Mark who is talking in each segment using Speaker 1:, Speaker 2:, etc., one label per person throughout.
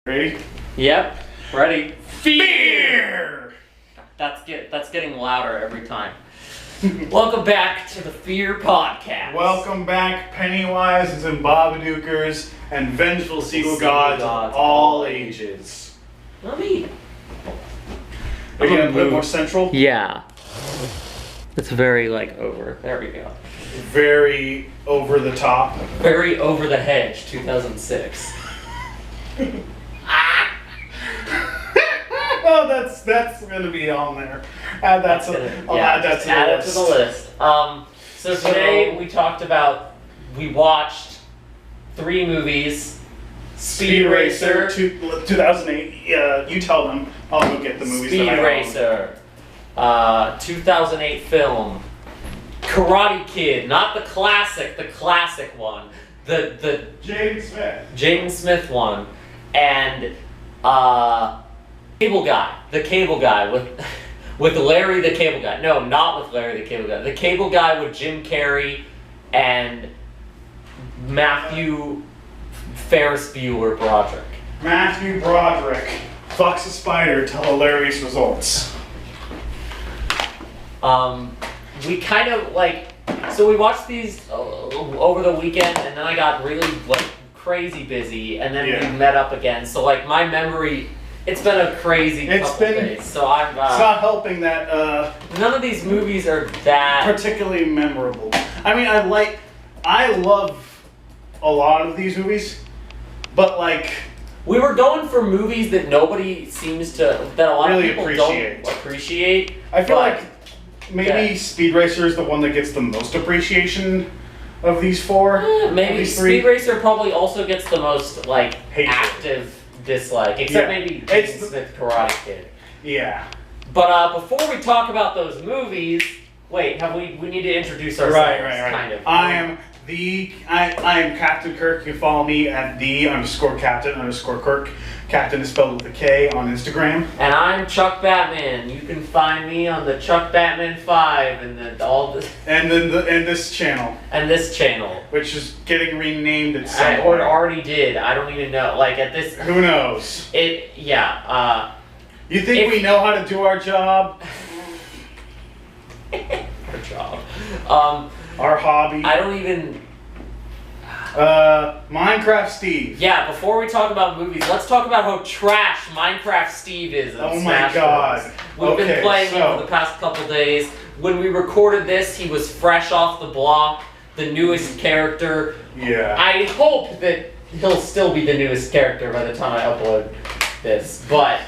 Speaker 1: Ready?
Speaker 2: Yep. Ready.
Speaker 1: Fear!
Speaker 2: That's getting louder every time. Welcome back to the Fear Podcast.
Speaker 1: Welcome back, Pennywise and Babadookers and vengeful sequel gods of all ages.
Speaker 2: Let me...
Speaker 1: Are you a bit more central?
Speaker 2: Yeah. It's very, over. There we go.
Speaker 1: Very over the top.
Speaker 2: Very over the hedge, 2006.
Speaker 1: Oh, that's gonna be on there. Add that to the list.
Speaker 2: So today we watched 3 movies. Speed Racer,
Speaker 1: 2008. You tell them. I'll go get the movies.
Speaker 2: Speed Racer, 2008 film. Karate Kid, not the classic one. The Jaden Smith one, and the cable guy with Larry the Cable Guy. No, not with Larry the Cable Guy. The Cable Guy with Jim Carrey and Matthew Ferris Bueller Broderick.
Speaker 1: Matthew Broderick fucks a spider to hilarious results.
Speaker 2: We kind of so we watched these over the weekend, and then I got really crazy busy, and then we met up again. So my memory, it's been a crazy couple days. So I'm
Speaker 1: it's not helping that
Speaker 2: none of these movies are that
Speaker 1: particularly memorable. I mean, I love a lot of these movies, but
Speaker 2: we were going for movies that nobody seems to, that a lot
Speaker 1: really
Speaker 2: of people don't appreciate.
Speaker 1: I feel like maybe Speed Racer is the one that gets the most appreciation of these 4.
Speaker 2: Maybe
Speaker 1: these 3.
Speaker 2: Speed Racer probably also gets the most active dislike, except maybe Jaden Smith Karate Kid.
Speaker 1: Yeah.
Speaker 2: But before we talk about those movies, wait, we need to introduce ourselves.
Speaker 1: Right.
Speaker 2: Kind of.
Speaker 1: I am Captain Kirk. You can follow me at _Captain_Kirk. Captain is spelled with a K on Instagram.
Speaker 2: And I'm Chuck Batman. You can find me on the Chuck Batman 5 and
Speaker 1: this channel.
Speaker 2: And this channel,
Speaker 1: which is getting renamed at some point.
Speaker 2: Or it already did. I don't even know. At this.
Speaker 1: Who knows? You think we know how to do our job?
Speaker 2: Our job.
Speaker 1: Our hobby.
Speaker 2: I don't even.
Speaker 1: Minecraft Steve.
Speaker 2: Yeah, before we talk about movies, let's talk about how trash Minecraft Steve is in Smash
Speaker 1: my god.
Speaker 2: Bros. We've been playing him for the past couple days. When we recorded this, he was fresh off the block, the newest character.
Speaker 1: Yeah.
Speaker 2: I hope that he'll still be the newest character by the time I upload this, but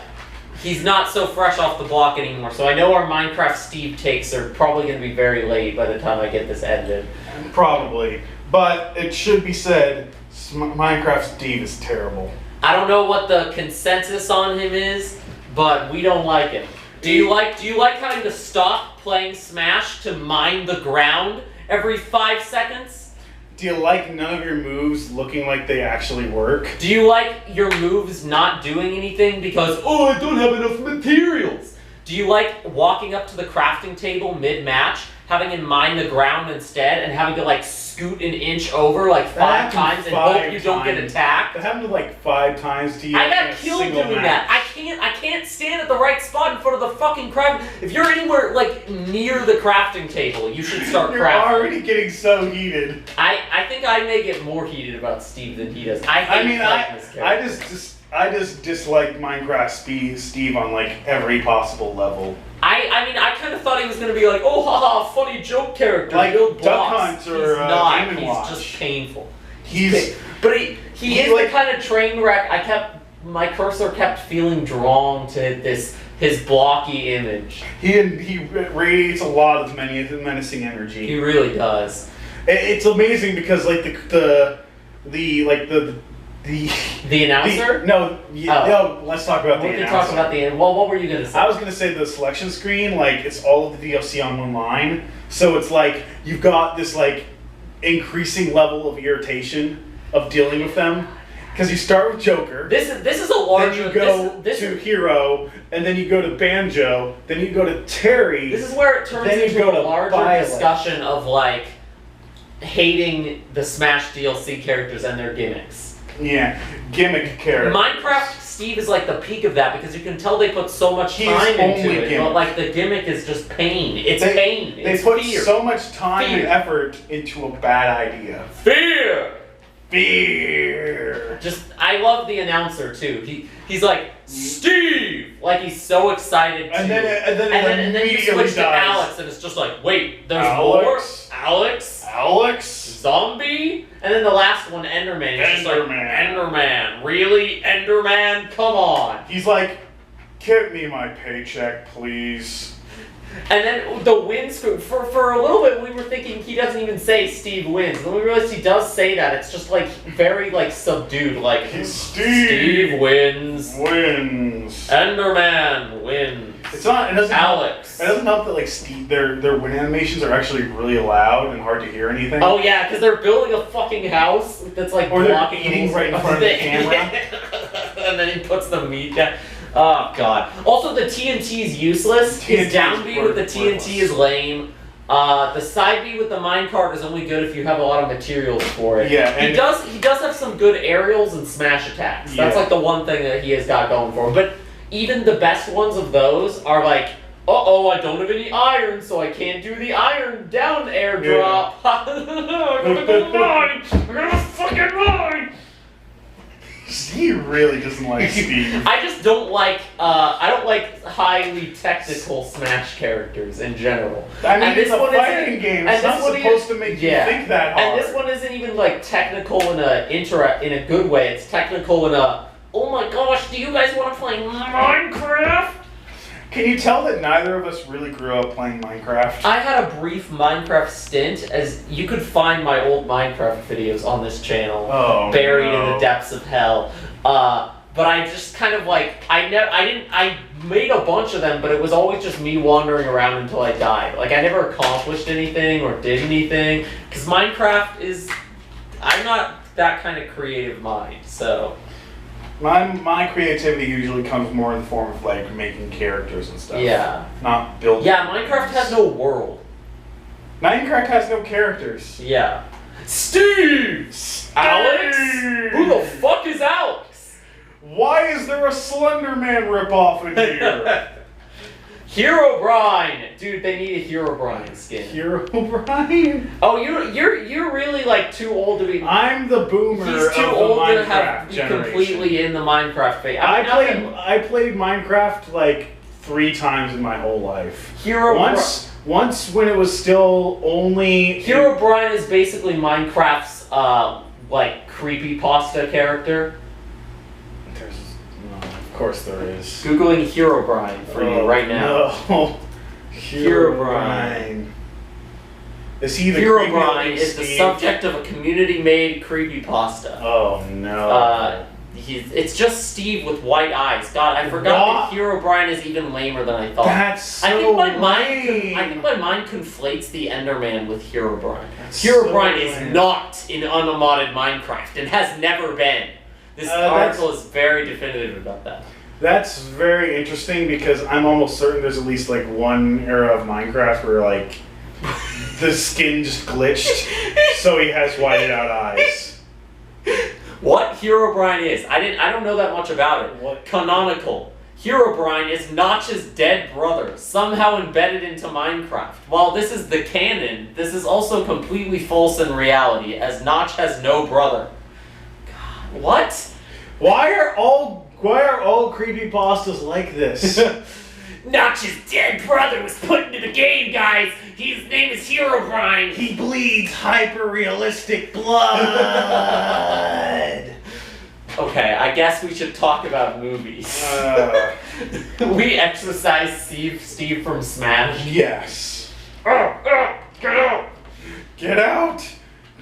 Speaker 2: he's not so fresh off the block anymore, so I know our Minecraft Steve takes are probably going to be very late by the time I get this edited.
Speaker 1: Probably. But it should be said, Minecraft Steve is terrible.
Speaker 2: I don't know what the consensus on him is, but we don't like him. Do you like having to stop playing Smash to mine the ground every 5 seconds?
Speaker 1: Do you like none of your moves looking like they actually work?
Speaker 2: Do you like your moves not doing anything because, I don't have enough materials? Do you like walking up to the crafting table mid-match, having him mine the ground instead, and having to scoot an inch over 5 times and hope you don't get attacked?
Speaker 1: That happened to 5 times to you.
Speaker 2: I got killed doing that. I can't stand at the right spot in front of the fucking craft. If you're anywhere near the crafting table, you should start crafting.
Speaker 1: You're already getting so heated.
Speaker 2: I think I may get more heated about Steve than he does.
Speaker 1: I just dislike Minecraft Steve on every possible level.
Speaker 2: I kind of thought he was going to be oh haha, funny joke character.
Speaker 1: Build Duck Hunt or
Speaker 2: he's not.
Speaker 1: Game &
Speaker 2: He's
Speaker 1: Watch.
Speaker 2: just painful.
Speaker 1: He
Speaker 2: is the kind of train wreck. My cursor kept feeling drawn to his blocky image.
Speaker 1: He radiates a lot of menacing energy.
Speaker 2: He really does.
Speaker 1: It's amazing because the
Speaker 2: announcer?
Speaker 1: No, let's talk about the announcer.
Speaker 2: We can talk about the... Well, what were you going to say?
Speaker 1: I was going to say the selection screen, it's all of the DLC on one line. So it's you've got this, increasing level of irritation of dealing with them. Because you start with Joker.
Speaker 2: This is a larger...
Speaker 1: Then you go to Hero, and then you go to Banjo, then you go to Terry.
Speaker 2: This is where it turns into a larger discussion of, hating the Smash DLC characters and their gimmicks.
Speaker 1: Yeah, gimmick characters.
Speaker 2: Minecraft Steve is like the peak of that because you can tell they put so much
Speaker 1: He's
Speaker 2: time into
Speaker 1: only
Speaker 2: it.
Speaker 1: gimmick.
Speaker 2: But like the gimmick is just pain. It's pain. It's
Speaker 1: They put
Speaker 2: fear.
Speaker 1: so much time
Speaker 2: Fear.
Speaker 1: and effort into a bad idea.
Speaker 2: Fear.
Speaker 1: Fear.
Speaker 2: Just I love the announcer too. He's like Steve, like he's so excited.
Speaker 1: And then
Speaker 2: and then you
Speaker 1: immediately
Speaker 2: switch to
Speaker 1: dies.
Speaker 2: Alex, and it's just like, wait, there's
Speaker 1: Alex?
Speaker 2: more. Alex, zombie, and then the last one, Enderman. It's just like, Enderman, really, Enderman? Come on.
Speaker 1: He's like, give me my paycheck, please.
Speaker 2: And then the wins for a little bit, we were thinking he doesn't even say Steve wins. Then we realized he does say that. It's just like very like subdued, like Steve wins. Enderman wins.
Speaker 1: It's not. It doesn't.
Speaker 2: Alex.
Speaker 1: It doesn't help that like Steve, their win animations are actually really loud and hard to hear anything.
Speaker 2: Oh yeah, because they're building a fucking house that's like
Speaker 1: or they're
Speaker 2: blocking
Speaker 1: eating right in front of the camera.
Speaker 2: And then he puts the meat down. Oh god. Also, the TNT is useless. His down B with the TNT is lame. The side B with the minecart is only good if you have a lot of materials for it.
Speaker 1: Yeah,
Speaker 2: he does have some good aerials and smash attacks. That's like the one thing that he has got going for him. But even the best ones of those are like, uh-oh, I don't have any iron, so I can't do the iron down airdrop. I gotta go to mine. I gotta fucking mine.
Speaker 1: He really doesn't like Steve.
Speaker 2: I just don't like, I don't like highly technical Smash characters in general.
Speaker 1: I mean,
Speaker 2: and
Speaker 1: it's a fighting game. It's not supposed to make you think that hard.
Speaker 2: And this one isn't even like technical in a good way. It's technical in a, oh my gosh, do you guys want to play Minecraft?
Speaker 1: Can you tell that neither of us really grew up playing Minecraft?
Speaker 2: I had a brief Minecraft stint, as you could find my old Minecraft videos on this channel, buried in the depths of hell. But I just kind of like, I made a bunch of them, but it was always just me wandering around until I died. Like, I never accomplished anything or did anything, because Minecraft is, I'm not that kind of creative mind, so.
Speaker 1: My creativity usually comes more in the form of like making characters and stuff.
Speaker 2: Yeah.
Speaker 1: Not building.
Speaker 2: Yeah, Minecraft has no world.
Speaker 1: Minecraft has no characters.
Speaker 2: Yeah. Steve! Alex? Who the fuck is Alex?
Speaker 1: Why is there a Slender Man ripoff in here?
Speaker 2: Herobrine! Dude, they need a Herobrine skin.
Speaker 1: Herobrine?
Speaker 2: Oh, you're really like too old to be.
Speaker 1: I'm the boomer
Speaker 2: He's too
Speaker 1: of
Speaker 2: old
Speaker 1: the Minecraft
Speaker 2: to have
Speaker 1: generation.
Speaker 2: completely in the Minecraft phase.
Speaker 1: I played Minecraft like 3 times in my whole life. Once when it was still only.
Speaker 2: Herobrine is basically Minecraft's like creepypasta character.
Speaker 1: Of course there is.
Speaker 2: Googling Herobrine for you right now.
Speaker 1: No. Herobrine. Is he the
Speaker 2: Herobrine is the subject of a community-made creepypasta.
Speaker 1: Oh no.
Speaker 2: It's just Steve with white eyes. God, I forgot that Herobrine is even lamer than I thought.
Speaker 1: That's so
Speaker 2: I think my mind
Speaker 1: lame.
Speaker 2: conflates the Enderman with Herobrine.
Speaker 1: That's
Speaker 2: Herobrine
Speaker 1: so
Speaker 2: is
Speaker 1: lame.
Speaker 2: not in unmodded Minecraft and has never been. This article is very definitive about that.
Speaker 1: That's very interesting because I'm almost certain there's at least like one era of Minecraft where like the skin just glitched, so he has whited out eyes.
Speaker 2: What Herobrine is, I don't know that much about it.
Speaker 1: What?
Speaker 2: Canonical. Herobrine is Notch's dead brother, somehow embedded into Minecraft. While this is the canon, this is also completely false in reality, as Notch has no brother. God, what?
Speaker 1: Why are all creepypastas like this?
Speaker 2: Notch's dead brother was put into the game, guys! His name is Herobrine!
Speaker 1: He bleeds hyper-realistic blood!
Speaker 2: Okay, I guess we should talk about movies. We exorcised Steve from Smash.
Speaker 1: Yes.
Speaker 2: Get out!
Speaker 1: Get out!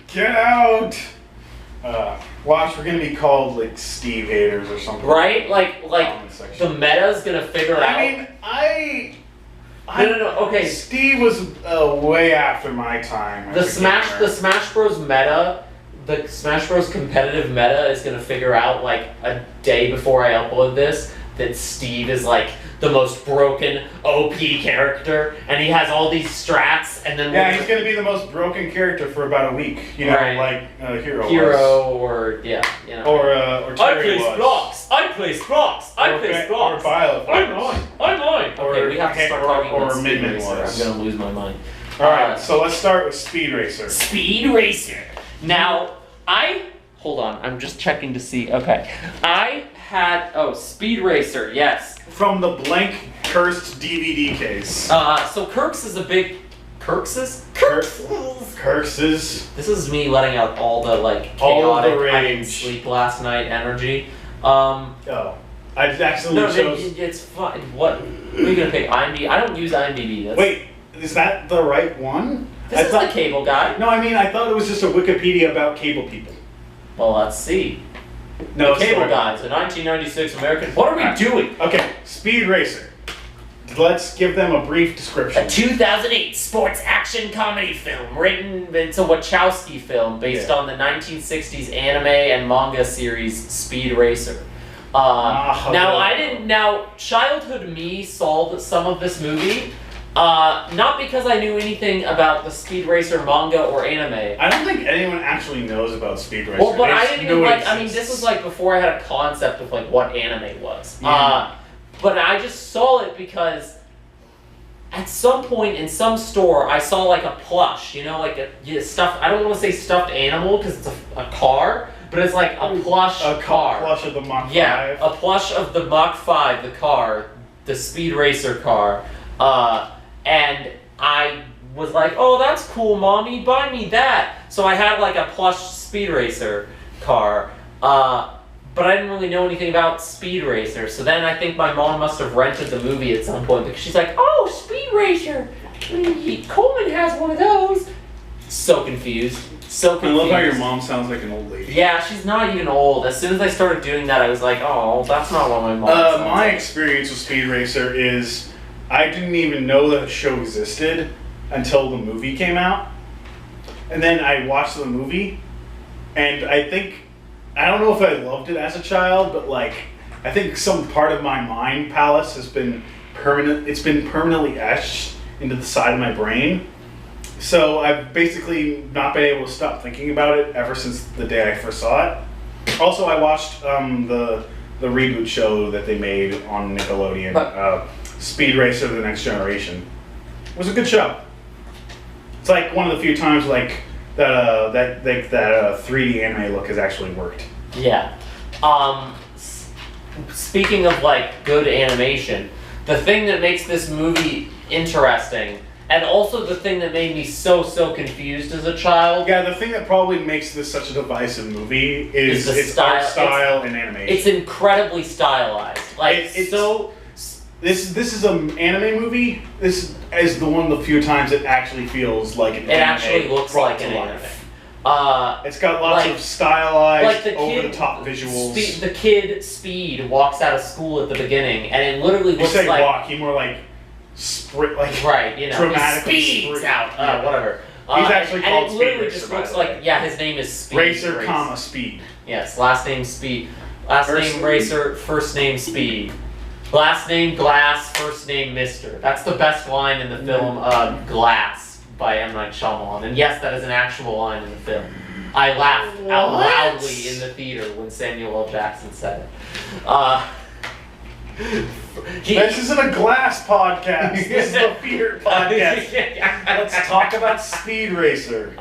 Speaker 1: Get out! Watch, we're gonna be called like Steve haters or something.
Speaker 2: Right? Like the meta's gonna figure out. No, okay.
Speaker 1: Steve was way after my time.
Speaker 2: The Smash Bros meta, the Smash Bros competitive meta is gonna figure out like a day before I upload this that Steve is like the most broken OP character, and he has all these strats, and then
Speaker 1: he's gonna be the most broken character for about a week. You know,
Speaker 2: right.
Speaker 1: like Hero
Speaker 2: was. Or yeah, you know.
Speaker 1: Or Terry
Speaker 2: I place
Speaker 1: was.
Speaker 2: blocks. I I play Sprox. I play Sprox.
Speaker 1: Or Violet.
Speaker 2: I'm mine. Okay, we have to start talking about Speed Racer. I'm gonna lose my mind.
Speaker 1: Alright, so let's start with Speed Racer.
Speaker 2: Speed Racer. Now, hold on, I'm just checking to see. Okay. Speed Racer, yes.
Speaker 1: From the blank cursed DVD case.
Speaker 2: So Kirk's is a big... Kirk's? This is me letting out all the, like, chaotic, I didn't sleep last night energy.
Speaker 1: I accidentally chose...
Speaker 2: It's fine. What are you gonna pick? IMDb? I don't use IMDb.
Speaker 1: Wait, is that the right one?
Speaker 2: This is the cable guy.
Speaker 1: No, I mean, I thought it was just a Wikipedia about cable people.
Speaker 2: Well, let's see.
Speaker 1: No,
Speaker 2: the Cable Guys, a 1996 American... What are we doing?
Speaker 1: Okay, Speed Racer. Let's give them a brief description.
Speaker 2: A 2008 sports action comedy film it's a Wachowski film based on the 1960s anime and manga series Speed Racer. Childhood me saw some of this movie, not because I knew anything about the Speed Racer manga or anime.
Speaker 1: I don't think anyone actually knows about Speed Racer.
Speaker 2: Well, but I didn't even this was like before I had a concept of like what anime was. Yeah. But I just saw it because at some point in some store I saw like a plush, like a stuffed, I don't want to say stuffed animal because it's a car, but it's like a plush car.
Speaker 1: A plush of the Mach 5.
Speaker 2: Yeah, a plush of the Mach 5, the car, the Speed Racer car. And I was like, oh, that's cool, Mommy, buy me that. So I had like a plush Speed Racer car. But I didn't really know anything about Speed Racer. So then I think my mom must have rented the movie at some point because she's like, oh, Speed Racer! Coleman has one of those! So confused.
Speaker 1: I love how your mom sounds like an old lady.
Speaker 2: Yeah, she's not even old. As soon as I started doing that, I was like, oh, that's not what my mom sounds like.
Speaker 1: My experience with Speed Racer is I didn't even know that the show existed until the movie came out. And then I watched the movie, and I don't know if I loved it as a child, but like, I think some part of my mind palace has been permanently etched into the side of my brain. So I've basically not been able to stop thinking about it ever since the day I first saw it. Also, I watched the reboot show that they made on Nickelodeon, Speed Racer: The Next Generation. It was a good show. It's like one of the few times like that 3D anime look has actually worked.
Speaker 2: Yeah. Speaking of like good animation, the thing that makes this movie interesting, and also the thing that made me so confused as a child.
Speaker 1: Yeah, the thing that probably makes this such a divisive movie is its art style and animation.
Speaker 2: It's incredibly stylized. Like
Speaker 1: This is an anime movie. This is the one of the few times it actually feels like an anime.
Speaker 2: It actually looks like an anime.
Speaker 1: It's got lots of stylized, over-the-top visuals.
Speaker 2: The kid Speed walks out of school at the beginning, and it literally looks like...
Speaker 1: You say walk, he more like sprint, like
Speaker 2: right,
Speaker 1: dramatically
Speaker 2: speeds out, whatever.
Speaker 1: He's actually called Speed Racer. And it literally
Speaker 2: just looks like, his name is Speed.
Speaker 1: Racer, comma, Speed.
Speaker 2: Yes, last name Speed. Last name Racer, first name Speed. Last name Glass, first name Mister. That's the best line in the film Glass by M. Night Shyamalan. And yes, that is an actual line in the film. I laughed out loudly in the theater when Samuel L. Jackson said it.
Speaker 1: This isn't a Glass podcast. This is a theater podcast. Let's talk about Speed Racer.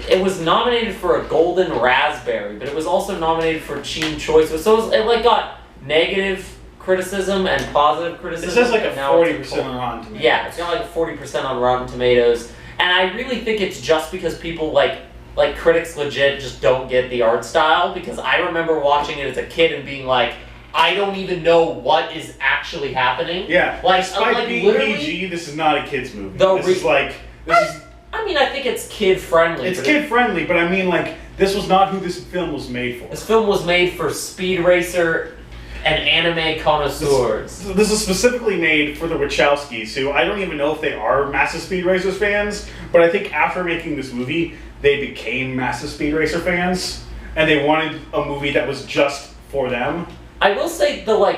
Speaker 2: It was nominated for a Golden Raspberry, but it was also nominated for Teen Choice. So it got negative criticism and positive criticism.
Speaker 1: It says like a 40% on Rotten Tomatoes.
Speaker 2: Yeah, it's got like a 40% on Rotten Tomatoes. And I really think it's just because people like critics legit just don't get the art style, because I remember watching it as a kid and being like, I don't even know what is actually happening.
Speaker 1: Yeah, despite being PG, this is not a kid's movie.
Speaker 2: I mean, I think it's kid-friendly.
Speaker 1: It's kid-friendly, but I mean, like, this was not who this film was made for.
Speaker 2: This film was made for Speed Racer and anime connoisseurs.
Speaker 1: This is specifically made for the Wachowskis, who I don't even know if they are massive Speed Racers fans, but I think after making this movie, they became massive Speed Racer fans, and they wanted a movie that was just for them.
Speaker 2: I will say the,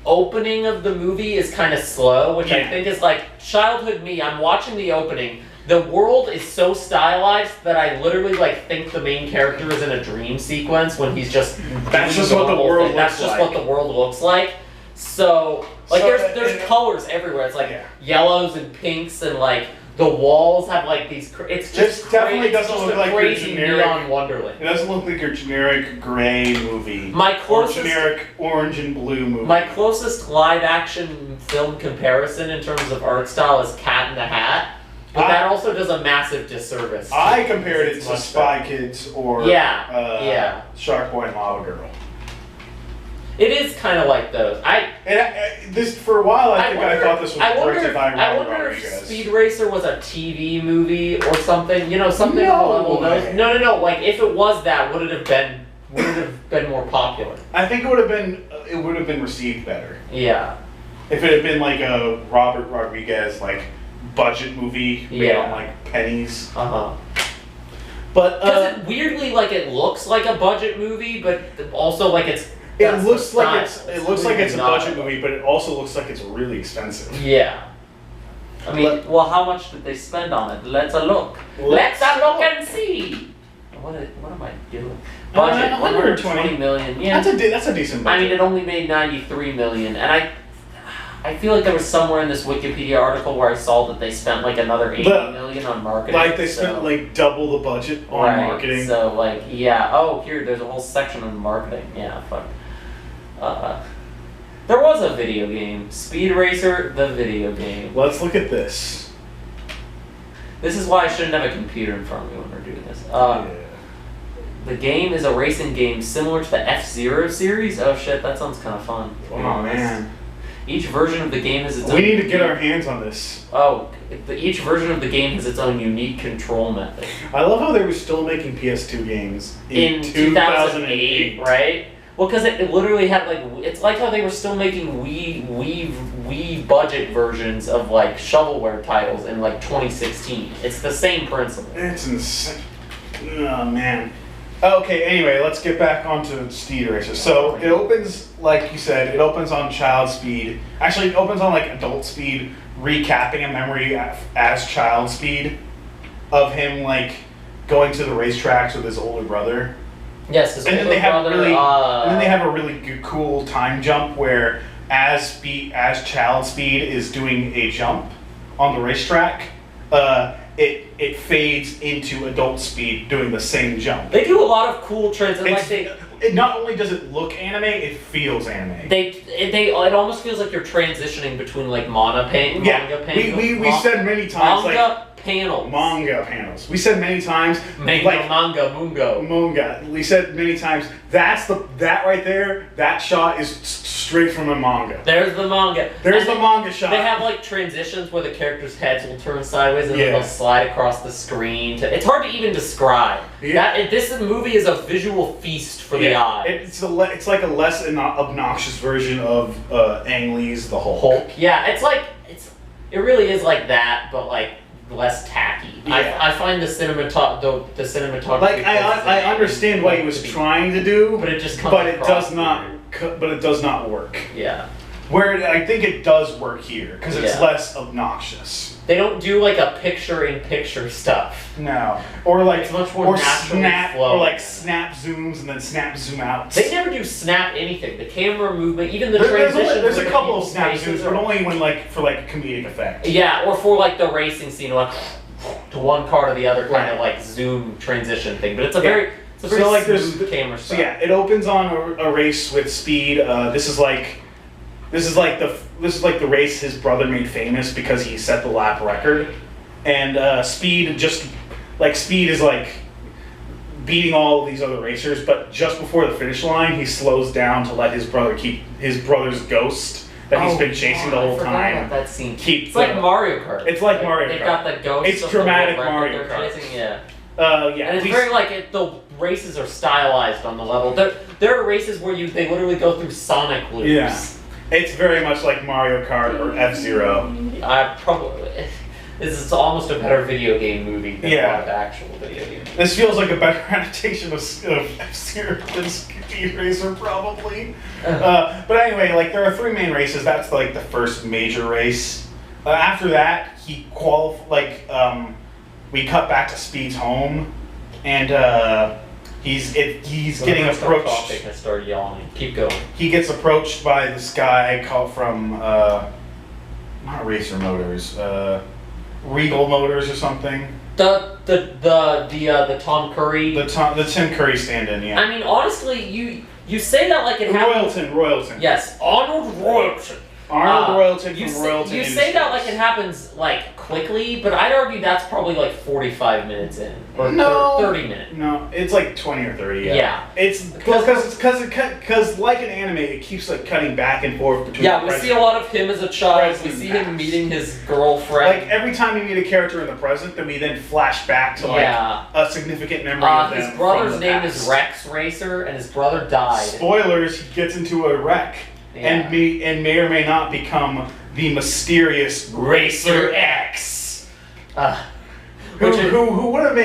Speaker 2: opening of the movie is kind of slow, which I think is, childhood me. I'm watching the opening, The world is so stylized that I literally like think the main character is in a dream sequence when he's just.
Speaker 1: That's just what the world looks like.
Speaker 2: That's just what the world looks like. So like there's colors everywhere. It's like yellows and pinks and like the walls have like these. It's just
Speaker 1: definitely doesn't look like your generic
Speaker 2: neon wonderland.
Speaker 1: It doesn't look like your generic gray movie. Or generic orange and blue movie.
Speaker 2: My closest live action film comparison in terms of art style is Cat in the Hat. But that also does a massive disservice.
Speaker 1: I compared it to Spy Kids or Shark Boy and Lava Girl.
Speaker 2: It is kind of like those.
Speaker 1: This for a while I thought this was directed by Robert Rodriguez.
Speaker 2: If Speed Racer was a TV movie or something, you know, something along those. No. Like if it was that, would it have been more popular?
Speaker 1: I think it would have been received better.
Speaker 2: Yeah.
Speaker 1: If it had been like a Robert Rodriguez like budget movie made on like pennies.
Speaker 2: Uh-huh.
Speaker 1: But
Speaker 2: because it weirdly like it looks like a budget movie, but also like it's.
Speaker 1: It looks like it's a budget movie, but it also looks like it's really expensive.
Speaker 2: Yeah. I mean, well, how much did they spend on it? Let's look. Let's look and see. What am I doing? Budget 120 million. Yeah.
Speaker 1: That's a decent budget.
Speaker 2: I mean, it only made 93 million, and I feel like there was somewhere in this Wikipedia article where I saw that they spent like another 80 million on marketing.
Speaker 1: Like they spent like double the budget on marketing.
Speaker 2: So like here there's a whole section on marketing. Yeah, fuck. There was a video game, Speed Racer, the video game.
Speaker 1: Let's look at this.
Speaker 2: This is why I shouldn't have a computer in front of me when we're doing this. The game is a racing game similar to the F-Zero series. Oh shit, that sounds kind of fun.
Speaker 1: Oh man.
Speaker 2: Each version of the game is its own.
Speaker 1: We need to get our hands on this.
Speaker 2: Oh, each version of the game has its own unique control method.
Speaker 1: I love how they were still making PS2 games
Speaker 2: in 2008, right? Well, because it literally had like it's like how they were still making Wii budget versions of like shovelware titles in like 2016. It's the same principle.
Speaker 1: It's insane. Oh man. Okay, anyway, let's get back onto Speed Racer. So it opens, like you said, it opens on child speed. Actually, it opens on like adult speed, recapping a memory as child speed of him like going to the racetracks with his older brother.
Speaker 2: Yes, his older brother.
Speaker 1: And then they have a really cool time jump where as child speed is doing a jump on the racetrack, it fades into adult speed doing the same jump.
Speaker 2: They do a lot of cool transitions.
Speaker 1: It not only does it look anime, it feels anime.
Speaker 2: It almost feels like you're transitioning between like manga panels.
Speaker 1: We said many times
Speaker 2: manga panels.
Speaker 1: We said many times manga. We said many times that right there. That shot is straight from a manga.
Speaker 2: There's the manga.
Speaker 1: There's the manga shot.
Speaker 2: They have like transitions where the characters' heads will turn sideways and then they'll slide across the screen. It's hard to even describe. Yeah. This movie is a visual feast for the eye.
Speaker 1: It's like a less obnoxious version of Ang Lee's The Hulk.
Speaker 2: Yeah, it really is like that, but like less tacky. Yeah. I find the cinematography.
Speaker 1: Like I understand what he was trying to do,
Speaker 2: but it just comes
Speaker 1: but it does not work.
Speaker 2: Yeah.
Speaker 1: Where I think it does work here because it's less obnoxious.
Speaker 2: They don't do like a picture-in-picture stuff.
Speaker 1: No, or like
Speaker 2: it's much more
Speaker 1: snap zooms and then snap zoom outs.
Speaker 2: They never do snap anything. The camera movement, even the transition.
Speaker 1: There's a couple of snap zooms, but only when for comedic effect.
Speaker 2: Yeah, or for like the racing scene, like to one car to the other, kind of like zoom transition thing. But it's a very smooth camera stuff.
Speaker 1: So yeah, it opens on a race with Speed. This is like the race his brother made famous because he set the lap record, and Speed is like beating all of these other racers, but just before the finish line, he slows down to let his brother keep his brother's ghost that he's been chasing the whole time.
Speaker 2: About that scene. It's like Mario Kart.
Speaker 1: It's like Mario Kart.
Speaker 2: They've got the ghost.
Speaker 1: It's dramatic Mario Kart.
Speaker 2: Yeah.
Speaker 1: And
Speaker 2: it's very like the races are stylized on the level. There are races where they literally go through Sonic loops.
Speaker 1: Yeah. It's very much like Mario Kart or F-Zero.
Speaker 2: It's almost a better video game movie than an actual video game.
Speaker 1: This feels like a better adaptation of F-Zero than Speed Racer, probably. But anyway, there are three main races. That's we cut back to Speed's home, and he's getting approached.
Speaker 2: I start yawning. Keep going.
Speaker 1: He gets approached by this guy called from not Racer Motors, Regal Motors or something.
Speaker 2: The Tom Curry.
Speaker 1: The Tim Curry stand-in, yeah.
Speaker 2: I mean, honestly, you say that like it happens.
Speaker 1: Royalton.
Speaker 2: Yes, Arnold Royalton.
Speaker 1: Arnold Royalton from Royalton.
Speaker 2: You say that like it happens like quickly, but I'd argue that's probably like 45 minutes in, or 30 minutes.
Speaker 1: No, it's like 20 or 30.
Speaker 2: Yeah.
Speaker 1: It's because like an anime, it keeps like cutting back and forth between.
Speaker 2: Yeah, we see a lot of him as a child. We see him meeting his girlfriend.
Speaker 1: Like every time we meet a character in the present, then we then flash back to like a significant memory of them.
Speaker 2: His brother's name is Rex Racer, and his brother died.
Speaker 1: Spoilers: he gets into a wreck.
Speaker 2: Yeah.
Speaker 1: And may or may not become the mysterious Racer X, who would have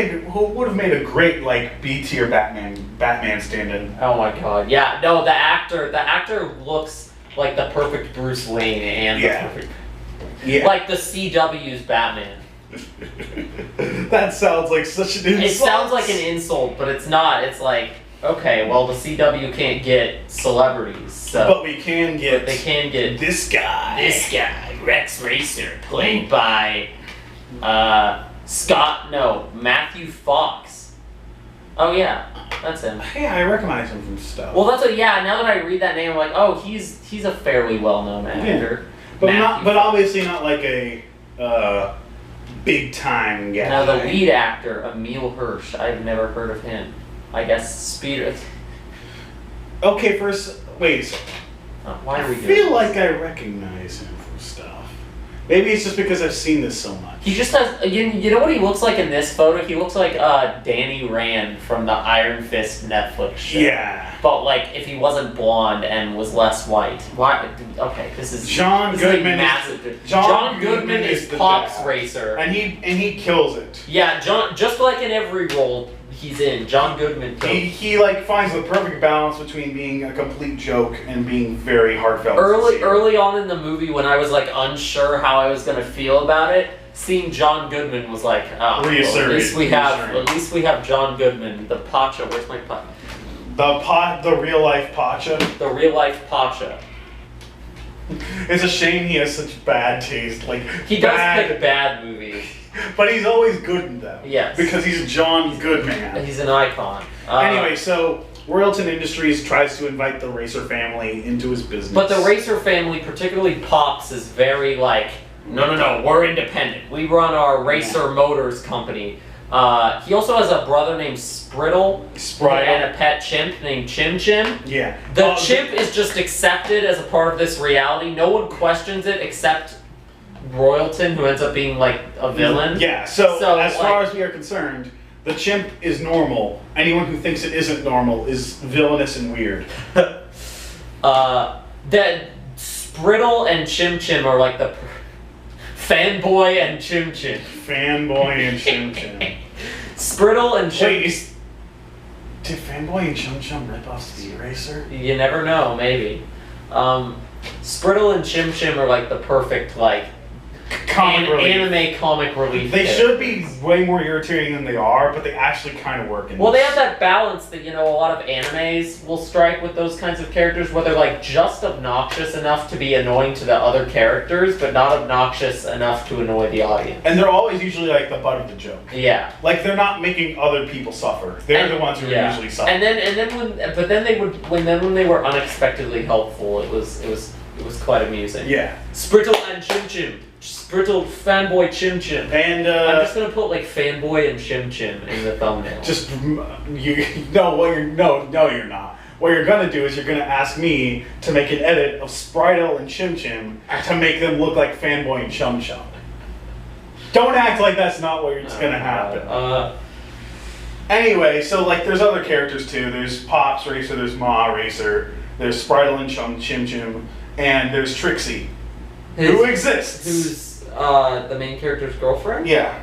Speaker 1: made a great like B tier Batman stand-in.
Speaker 2: Oh my god, yeah, no, the actor looks like the perfect Bruce Wayne and the perfect, like the CW's Batman.
Speaker 1: That sounds like such an insult.
Speaker 2: It sounds like an insult, but it's not. It's like, okay, well, the CW can't get celebrities, so.
Speaker 1: But we can get.
Speaker 2: But they can get
Speaker 1: this guy.
Speaker 2: This guy, Rex Racer, played by Matthew Fox. Oh yeah, that's him.
Speaker 1: Yeah, I recognize him from stuff.
Speaker 2: Well, now that I read that name, I'm like, oh, he's a fairly well-known actor.
Speaker 1: Yeah. But obviously not like a big time guy.
Speaker 2: Now the lead actor, Emil Hirsch, I've never heard of him. I guess Speeder.
Speaker 1: Okay, wait.
Speaker 2: Why are we doing
Speaker 1: I feel
Speaker 2: this?
Speaker 1: like I recognize him from stuff. Maybe it's just because I've seen this so much.
Speaker 2: He just has. You know what he looks like in this photo? He looks like Danny Rand from the Iron Fist Netflix show.
Speaker 1: Yeah.
Speaker 2: But like if he wasn't blonde and was less white. Why? Okay, this is
Speaker 1: John Goodman.
Speaker 2: John Goodman is Pop's Racer,
Speaker 1: and he kills it.
Speaker 2: Yeah, just like in every role he's in, John Goodman.
Speaker 1: He like finds the perfect balance between being a complete joke and being very heartfelt.
Speaker 2: Early on in the movie, when I was like unsure how I was gonna feel about it, seeing John Goodman was like, oh, well, at least we have John Goodman, the Pacha. Where's my Pacha?
Speaker 1: The real life Pacha.
Speaker 2: The real life Pacha.
Speaker 1: It's a shame he has such bad taste. Like
Speaker 2: he does pick bad movies.
Speaker 1: But he's always good in them.
Speaker 2: Yes.
Speaker 1: Because he's John Goodman.
Speaker 2: He's an icon.
Speaker 1: Anyway, so Royalton Industries tries to invite the Racer family into his business.
Speaker 2: But the Racer family, particularly Pops, is very like, no, we're independent. We run our Racer Motors company. He also has a brother named Sprittle. And a pet chimp named Chim Chim.
Speaker 1: Yeah.
Speaker 2: The chimp is just accepted as a part of this reality. No one questions it except Royalton, who ends up being like a villain.
Speaker 1: Yeah, so as far as we are concerned, the chimp is normal. Anyone who thinks it isn't normal is villainous and weird.
Speaker 2: That Sprittle and Chim Chim are like the fanboy and Chim Chim.
Speaker 1: Fanboy and Chim Chim.
Speaker 2: Sprittle and Chim.
Speaker 1: Wait, did Fanboy and Chim Chim rip off Speed Racer?
Speaker 2: You never know, maybe. Sprittle and Chim Chim are like the perfect like anime comic relief.
Speaker 1: They should be way more irritating than they are, but they actually kind of work in
Speaker 2: Well, they have that balance that, a lot of animes will strike with those kinds of characters where they're like just obnoxious enough to be annoying to the other characters, but not obnoxious enough to annoy the audience.
Speaker 1: And they're always usually like the butt of the joke.
Speaker 2: Yeah.
Speaker 1: Like they're not making other people suffer. They're the ones who are usually suffering.
Speaker 2: When they were unexpectedly helpful, it was quite amusing.
Speaker 1: Yeah.
Speaker 2: Sprittle and Chim Chim. Sprittle fanboy Chim Chim.
Speaker 1: And
Speaker 2: I'm just gonna put like fanboy and Chim Chim in the thumbnail.
Speaker 1: You're not. What you're gonna do is you're gonna ask me to make an edit of Spritle and Chim Chim to make them look like fanboy and Chum Chum. Don't act like that's not what's gonna happen. Anyway, so like there's other characters too. There's Pops Racer, there's Ma Racer, there's Spritle and Chim Chim, and there's Trixie. Who exists?
Speaker 2: Who's the main character's girlfriend?
Speaker 1: Yeah.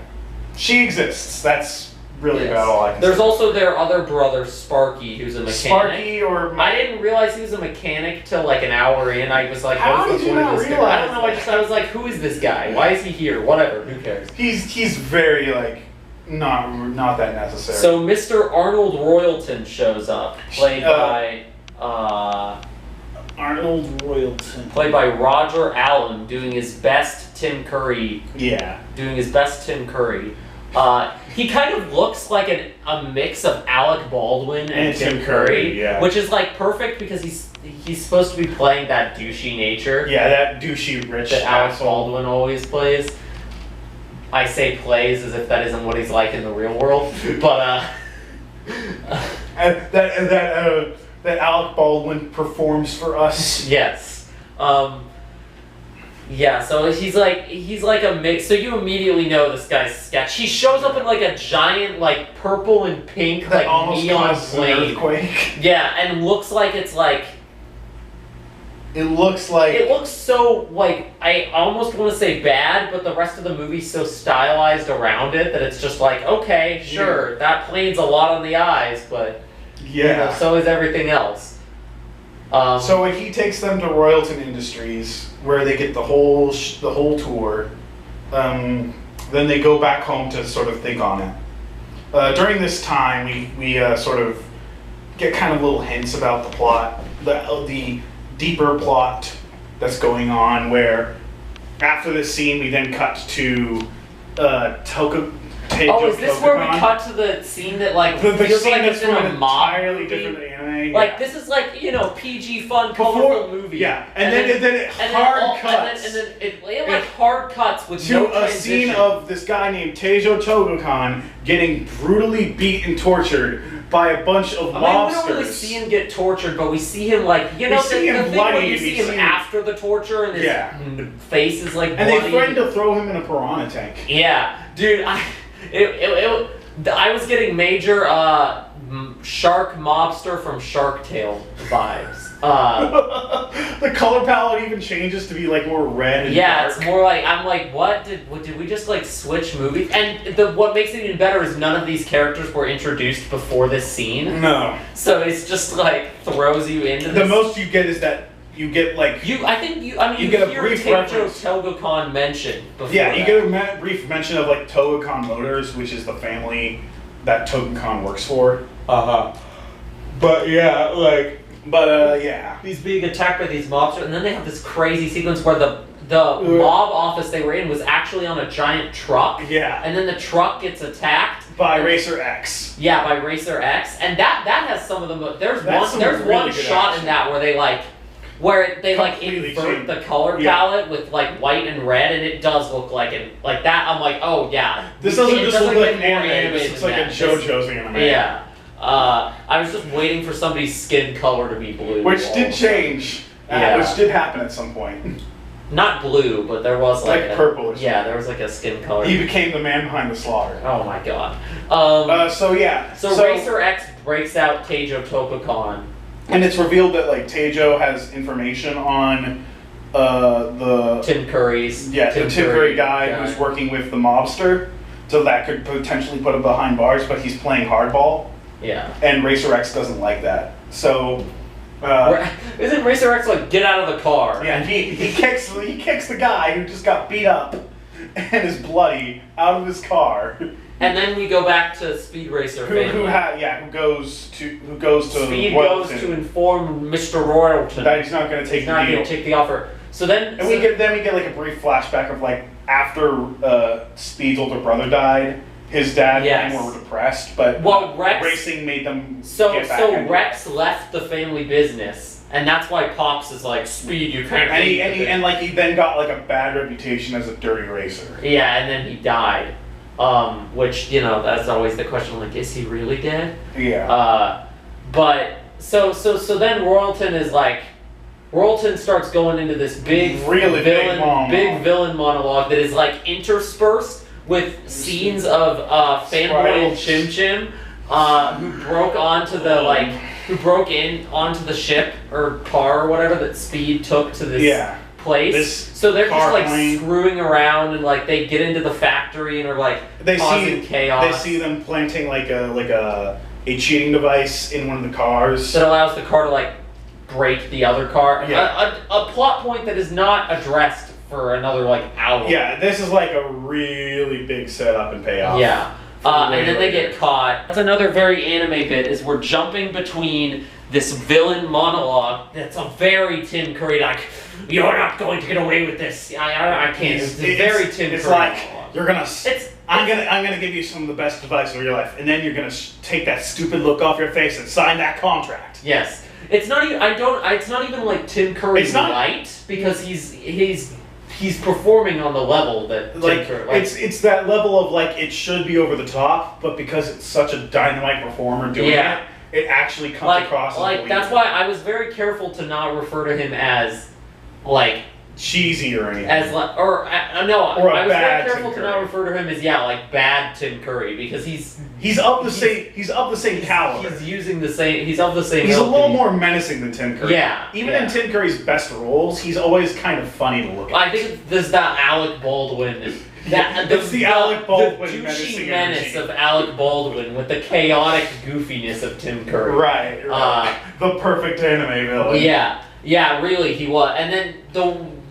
Speaker 1: She exists. That's really about all I can say.
Speaker 2: There's also their other brother, Sparky, who's a mechanic. I didn't realize he was a mechanic till like an hour in. I was like,
Speaker 1: how did you not realize?
Speaker 2: I don't know. I was like, who is this guy? Why is he here? Whatever. Who cares?
Speaker 1: He's very like not that necessary.
Speaker 2: So Mr. Arnold Royalton shows up, played by
Speaker 1: Arnold Royalton,
Speaker 2: played by Roger Allen, doing his best Tim Curry.
Speaker 1: Yeah.
Speaker 2: Doing his best Tim Curry. He kind of looks like a mix of Alec Baldwin and Tim Curry,
Speaker 1: yeah.
Speaker 2: Which is like perfect because he's supposed to be playing that douchey nature.
Speaker 1: Yeah, that douchey rich
Speaker 2: that Alec Baldwin always plays. I say plays as if that isn't what he's like in the real world, but
Speaker 1: that Alec Baldwin performs for us.
Speaker 2: Yes. Yeah, so he's like a mix. So you immediately know this guy's sketch. He shows up in like a giant like purple and pink
Speaker 1: that
Speaker 2: like neon plane.
Speaker 1: Earthquake.
Speaker 2: Yeah, and looks like it's like.
Speaker 1: It looks
Speaker 2: so like I almost want to say bad, but the rest of the movie's so stylized around it that it's just like okay, sure, that plane's a lot on the eyes, but so is everything else.
Speaker 1: So he takes them to Royalton Industries, where they get the whole tour. Then they go back home to sort of think on it. During this time, we sort of get kind of little hints about the plot, the deeper plot that's going on. Where after this scene, we then cut to
Speaker 2: is this where we cut to the scene that like
Speaker 1: the
Speaker 2: feels
Speaker 1: scene
Speaker 2: like
Speaker 1: that's
Speaker 2: it's in a mob
Speaker 1: entirely
Speaker 2: movie?
Speaker 1: different anime?
Speaker 2: Like this is like PG fun colorful movie.
Speaker 1: Yeah, and then it hard cuts.
Speaker 2: And then it like hard cuts with
Speaker 1: to
Speaker 2: no
Speaker 1: a
Speaker 2: transition.
Speaker 1: scene of this guy named Teijo Chogokan getting brutally beat and tortured by a bunch of mobsters.
Speaker 2: We don't really see him get tortured, but we see him like the thing where you see him after the torture and his face is like bloody.
Speaker 1: And they threatened to throw him in a piranha tank.
Speaker 2: Yeah, dude, I was getting major shark mobster from Shark Tale vibes.
Speaker 1: The color palette even changes to be like more red and dark.
Speaker 2: It's more like I'm like, what did we just like switch movies? And what makes it even better is none of these characters were introduced before this scene.
Speaker 1: No.
Speaker 2: So it's just like throws you into this.
Speaker 1: The most you get is that you get like
Speaker 2: you get a brief reference. Togokan mentioned before.
Speaker 1: Yeah, you get a brief mention of like Togokan Motors, which is the family that Togokan works for. But
Speaker 2: he's being attacked by these mobsters, and then they have this crazy sequence where the mob office they were in was actually on a giant truck.
Speaker 1: Yeah.
Speaker 2: And then the truck gets attacked
Speaker 1: by Racer X.
Speaker 2: Yeah, by Racer X, and that has some of the there's one shot in that where they invert the color palette with like white and red, and it does look like that. I'm like, oh yeah.
Speaker 1: This doesn't just look like an anime. This looks like a JoJo's anime.
Speaker 2: Yeah. I was just waiting for somebody's skin color to be blue.
Speaker 1: Which did change. Which did happen at some point.
Speaker 2: Not blue, but there was like
Speaker 1: purple.
Speaker 2: Yeah, there was like a skin color.
Speaker 1: He became the man behind the slaughter.
Speaker 2: Oh my god.
Speaker 1: So
Speaker 2: Racer X breaks out Teijo Togokan.
Speaker 1: And it's revealed that like Teijo has information on the
Speaker 2: Tim Curry's.
Speaker 1: Yeah, the Tim Curry guy who's working with the mobster. So that could potentially put him behind bars, but he's playing hardball.
Speaker 2: Yeah.
Speaker 1: And Racer X doesn't like that. So
Speaker 2: isn't Racer X like get out of the car?
Speaker 1: Yeah, he kicks the guy who just got beat up and is bloody out of his car.
Speaker 2: And then we go back to Speed Racer family.
Speaker 1: Who goes to
Speaker 2: Speed goes to inform Mr. Royalton
Speaker 1: that he's not going to take the deal.
Speaker 2: Not going to take the offer. So then
Speaker 1: we get like a brief flashback of like after Speed's older brother died. His dad and were depressed, but racing made them get back into
Speaker 2: Rex left the family business, and that's why Pops is like, Speed, you can't.
Speaker 1: And he then got like a bad reputation as a dirty racer.
Speaker 2: Yeah, and then he died. Which that's always the question. Like, is he really dead?
Speaker 1: Yeah.
Speaker 2: But so then Royalton starts going into this big villain monologue that is like interspersed with scenes of fanboy and Chim Chim, who broke in onto the ship or car or whatever that Speed took to this place. So they're just like screwing around and like they get into the factory and are like causing chaos.
Speaker 1: They see them planting like a cheating device in one of the cars
Speaker 2: that allows the car to like break the other car. Yeah. A plot point that is not addressed for another like hour.
Speaker 1: Yeah, this is like a really big setup and payoff.
Speaker 2: Yeah. And then they get caught. That's another very anime bit, is we're jumping between this villain monologue that's a very Tim Curry, like, you're not going to get away with this. I can't. It's very Tim Curry.
Speaker 1: It's like,
Speaker 2: monologue.
Speaker 1: you're gonna... I'm gonna give you some of the best advice of your life, and then you're gonna take that stupid look off your face and sign that contract.
Speaker 2: Yes. It's not even. It's not even like Tim Curry's light, because he's performing on the level that Tim Curry.
Speaker 1: It's that level of like it should be over the top, but because it's such a dynamite performer doing it, it actually comes across as believable.
Speaker 2: That's why I was very careful to not refer to him as like
Speaker 1: cheesy or anything.
Speaker 2: I was very careful to not refer to him as like bad Tim Curry, because he's of the same caliber. He's using the same. He's of the same.
Speaker 1: He's a little more menacing than Tim Curry.
Speaker 2: Yeah.
Speaker 1: Even in Tim Curry's best roles, he's always kind of funny to look at.
Speaker 2: I think there's that Alec Baldwin.
Speaker 1: It's the Alec Baldwin
Speaker 2: the douchey menace of Alec Baldwin with the chaotic goofiness of Tim Curry.
Speaker 1: Right. The perfect anime villain.
Speaker 2: Yeah, really, he was. And then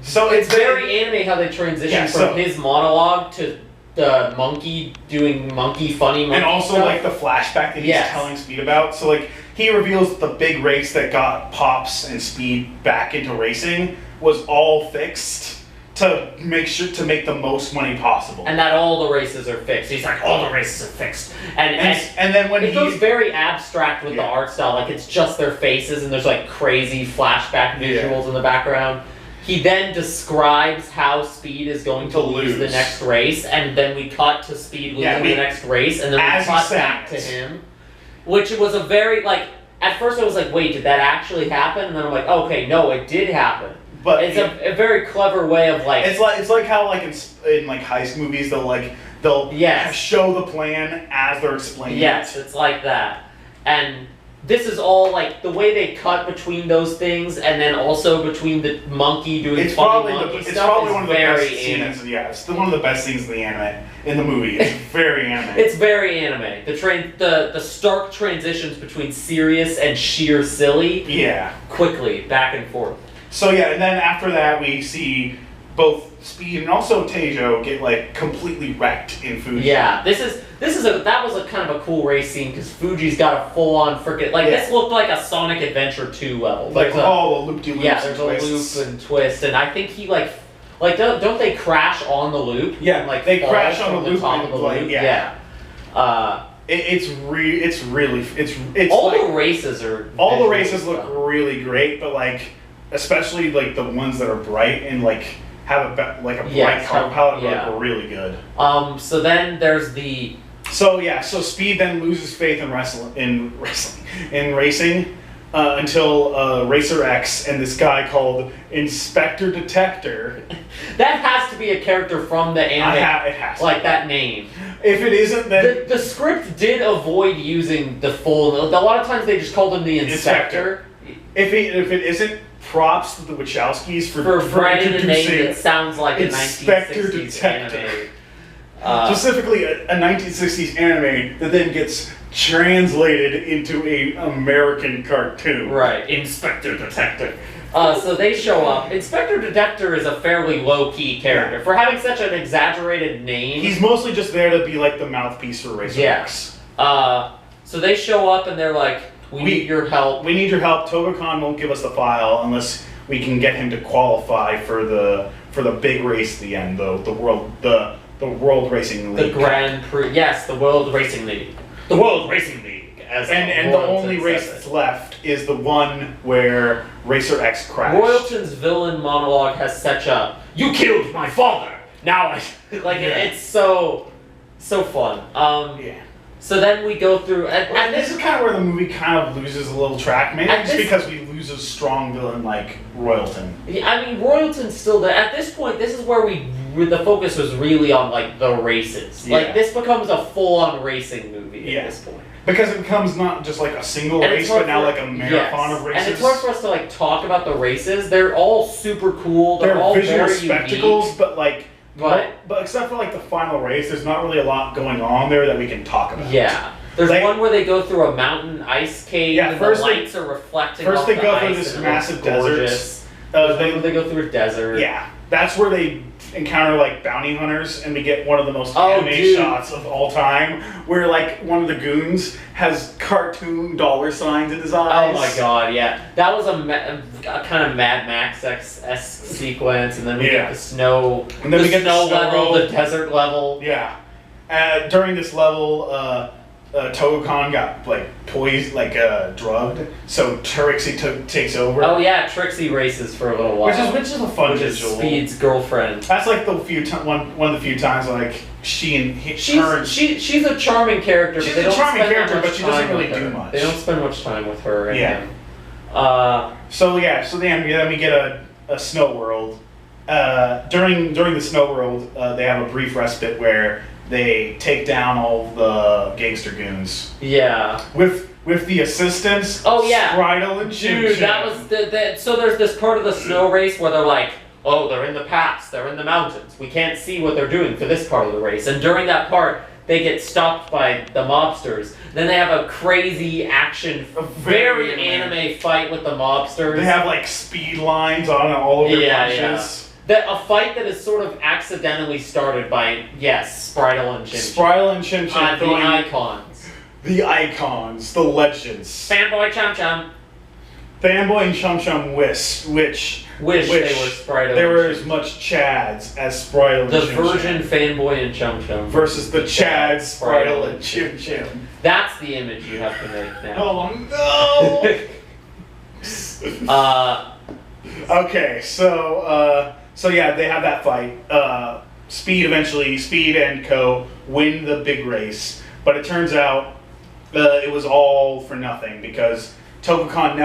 Speaker 2: it's very anime how they transition from his monologue to the monkey doing funny monkey
Speaker 1: and also
Speaker 2: stuff.
Speaker 1: like the flashback that he's telling Speed about. So like he reveals the big race that got Pops and Speed back into racing was all fixed to make the most money possible.
Speaker 2: And that all the races are fixed. He's like, all the races are fixed.
Speaker 1: And then when
Speaker 2: it goes very abstract with the art style, like it's just their faces and there's like crazy flashback visuals in the background. He then describes how Speed is going to lose the next race, and then we cut to Speed losing the next race, and then we cut back to him. Which was a very, like, at first I was like, wait, did that actually happen? And then I'm like, okay, no, it did happen. But it's a very clever way of like...
Speaker 1: It's like how like in like heist movies they'll show the plan as they're explaining
Speaker 2: it. It's like that. And this is all like the way they cut between those things, and then also between the monkey doing funny monkey stuff.
Speaker 1: It's probably one of the best
Speaker 2: anime.
Speaker 1: scenes. Yeah, it's one of the best scenes in the anime in the movie. It's very anime.
Speaker 2: It's very anime. The stark transitions between serious and sheer silly.
Speaker 1: Yeah. Quickly
Speaker 2: back and forth.
Speaker 1: So and then after that we see both Speed and also Teijo get like completely wrecked in Fuji.
Speaker 2: Yeah, that was a kind of a cool race scene because Fuji's got a full-on freaking this looked like a Sonic Adventure 2 level.
Speaker 1: Like all the loop-de-loops.
Speaker 2: Yeah, there's a loop and twist, and I think he like don't they crash on the loop?
Speaker 1: Yeah,
Speaker 2: and, like
Speaker 1: they crash on the loop
Speaker 2: top of the loop.
Speaker 1: Yeah. It's
Speaker 2: all the races are.
Speaker 1: All the races look really great, but like especially like the ones that are bright and like have a bright color palette look really good.
Speaker 2: So then there's the.
Speaker 1: So Speed then loses faith in racing until Racer X and this guy called Inspector Detector.
Speaker 2: That has to be a character from the anime.
Speaker 1: It has
Speaker 2: like that name.
Speaker 1: If it isn't, then
Speaker 2: the script did avoid using the full. A lot of times they just called him the Inspector.
Speaker 1: If it isn't, props to the Wachowskis for
Speaker 2: writing a name that sounds like
Speaker 1: Inspector
Speaker 2: a 1960s
Speaker 1: Detector.
Speaker 2: Anime.
Speaker 1: Specifically, a 1960s anime that then gets translated into an American cartoon.
Speaker 2: Right, Inspector Detector. So they show up. Inspector Detector is a fairly low-key character. For having such an exaggerated name...
Speaker 1: He's mostly just there to be like the mouthpiece for Racer X.
Speaker 2: So they show up and they're like, we need your help.
Speaker 1: We need your help. Toga-Khan won't give us the file unless we can get him to qualify for the big race at the end, though. The World Racing League.
Speaker 2: The Grand Prix. Yes, the World Racing League. The World Racing League.
Speaker 1: And the only race that's left is the one where Racer X crashed.
Speaker 2: Royalton's villain monologue has such a "You killed my father." Now it's so fun. So then we go through, and
Speaker 1: this is kind of where the movie kind of loses a little track, maybe just because we lose a strong villain like Royalton.
Speaker 2: I mean, Royalton's still there. At this point, this is where the focus was really on like the races. Like this becomes a full-on racing movie at this point.
Speaker 1: Because it becomes not just like a single race, but now like a marathon of races.
Speaker 2: And it's hard for us to like talk about the races. They're all super cool. They're all
Speaker 1: visual
Speaker 2: very
Speaker 1: spectacles,
Speaker 2: unique.
Speaker 1: but like. But except for like the final race, there's not really a lot going on there that we can talk about.
Speaker 2: Yeah. There's one where they go through a mountain ice cave and the lights are reflecting off the ice.
Speaker 1: First they go through this massive desert.
Speaker 2: They go through a desert.
Speaker 1: Yeah. That's where they encounter like bounty hunters, and we get one of the most
Speaker 2: Oh,
Speaker 1: anime
Speaker 2: dude.
Speaker 1: shots of all time, where like one of the goons has cartoon dollar signs in his eyes.
Speaker 2: Oh my god, yeah. That was a kind of Mad Max-esque sequence, and then we get the snow,
Speaker 1: And then we get the snow
Speaker 2: level,
Speaker 1: roll.
Speaker 2: the desert level.
Speaker 1: Yeah. During this level, Togokan got like poisoned, like drugged. So Trixie takes over.
Speaker 2: Oh yeah, Trixie races for a little while.
Speaker 1: Which is a fun
Speaker 2: which is
Speaker 1: visual.
Speaker 2: Speed's girlfriend.
Speaker 1: That's like the one of the few times like
Speaker 2: She's a charming character.
Speaker 1: She's
Speaker 2: but they
Speaker 1: a
Speaker 2: don't
Speaker 1: charming
Speaker 2: spend that
Speaker 1: character,
Speaker 2: much
Speaker 1: but she doesn't
Speaker 2: time
Speaker 1: really
Speaker 2: with
Speaker 1: do
Speaker 2: her.
Speaker 1: much.
Speaker 2: They don't spend much time with her. And
Speaker 1: Yeah.
Speaker 2: him.
Speaker 1: So then we get a snow world. During the snow world, they have a brief respite where they take down all the gangster goons
Speaker 2: Yeah.
Speaker 1: with the assistance.
Speaker 2: Oh, yeah.
Speaker 1: Spritle and Chim
Speaker 2: Dude,
Speaker 1: Chim.
Speaker 2: that was so there's this part of the snow race where they're like, oh, they're in the pass, they're in the mountains. We can't see what they're doing for this part of the race. And during that part, they get stopped by the mobsters. Then they have a crazy action, very anime fight with the mobsters.
Speaker 1: They have like speed lines on all of their punches.
Speaker 2: A fight that is sort of accidentally started by, Spritle and Chim Chim.
Speaker 1: Spritle and Chim Chim
Speaker 2: The icons.
Speaker 1: The icons, the legends.
Speaker 2: Fanboy Chum Chum.
Speaker 1: Fanboy and Chum Chum wish
Speaker 2: they were Spritle.
Speaker 1: They were
Speaker 2: and
Speaker 1: as much Chads as Spritle and
Speaker 2: the
Speaker 1: Chim
Speaker 2: Virgin
Speaker 1: Chim.
Speaker 2: Fanboy and Chum Chum.
Speaker 1: Versus the Chads, Spritle and Chim Chim.
Speaker 2: That's the image you have to make now.
Speaker 1: Oh no! Okay, so yeah, they have that fight. Speed and Co. win the big race, but it turns out it was all for nothing because Togokan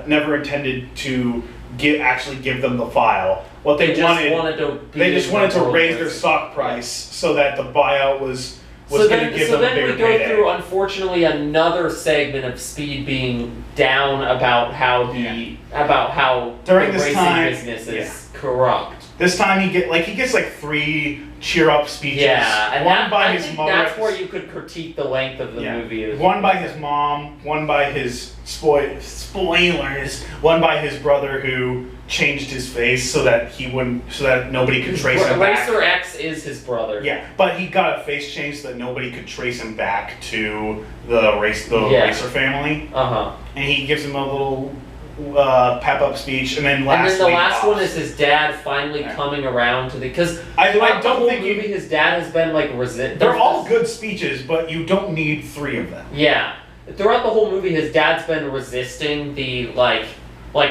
Speaker 1: never intended to actually give them the file. What they wanted to raise their stock price so that the buyout was going to give them a bigger
Speaker 2: we go
Speaker 1: payday.
Speaker 2: through, unfortunately, another segment of Speed being down about how
Speaker 1: During
Speaker 2: the
Speaker 1: this
Speaker 2: racing
Speaker 1: time,
Speaker 2: business is corrupt.
Speaker 1: This time he gets like 3 cheer up speeches.
Speaker 2: Yeah, and
Speaker 1: one by
Speaker 2: I
Speaker 1: his
Speaker 2: think
Speaker 1: mother.
Speaker 2: that's where you could critique the length of the movie.
Speaker 1: One by his mom, one by his spoilers, one by his brother who changed his face so that nobody could trace him back.
Speaker 2: Racer X is his brother.
Speaker 1: Yeah, but he got a face change so that nobody could trace him back to the racer family. And he gives him a little pep up speech, and then
Speaker 2: the last one is his dad finally coming around to because
Speaker 1: I don't think
Speaker 2: movie his dad has been like resist.
Speaker 1: They're all good speeches, but you don't need 3 of them.
Speaker 2: Yeah, throughout the whole movie, his dad's been resisting the like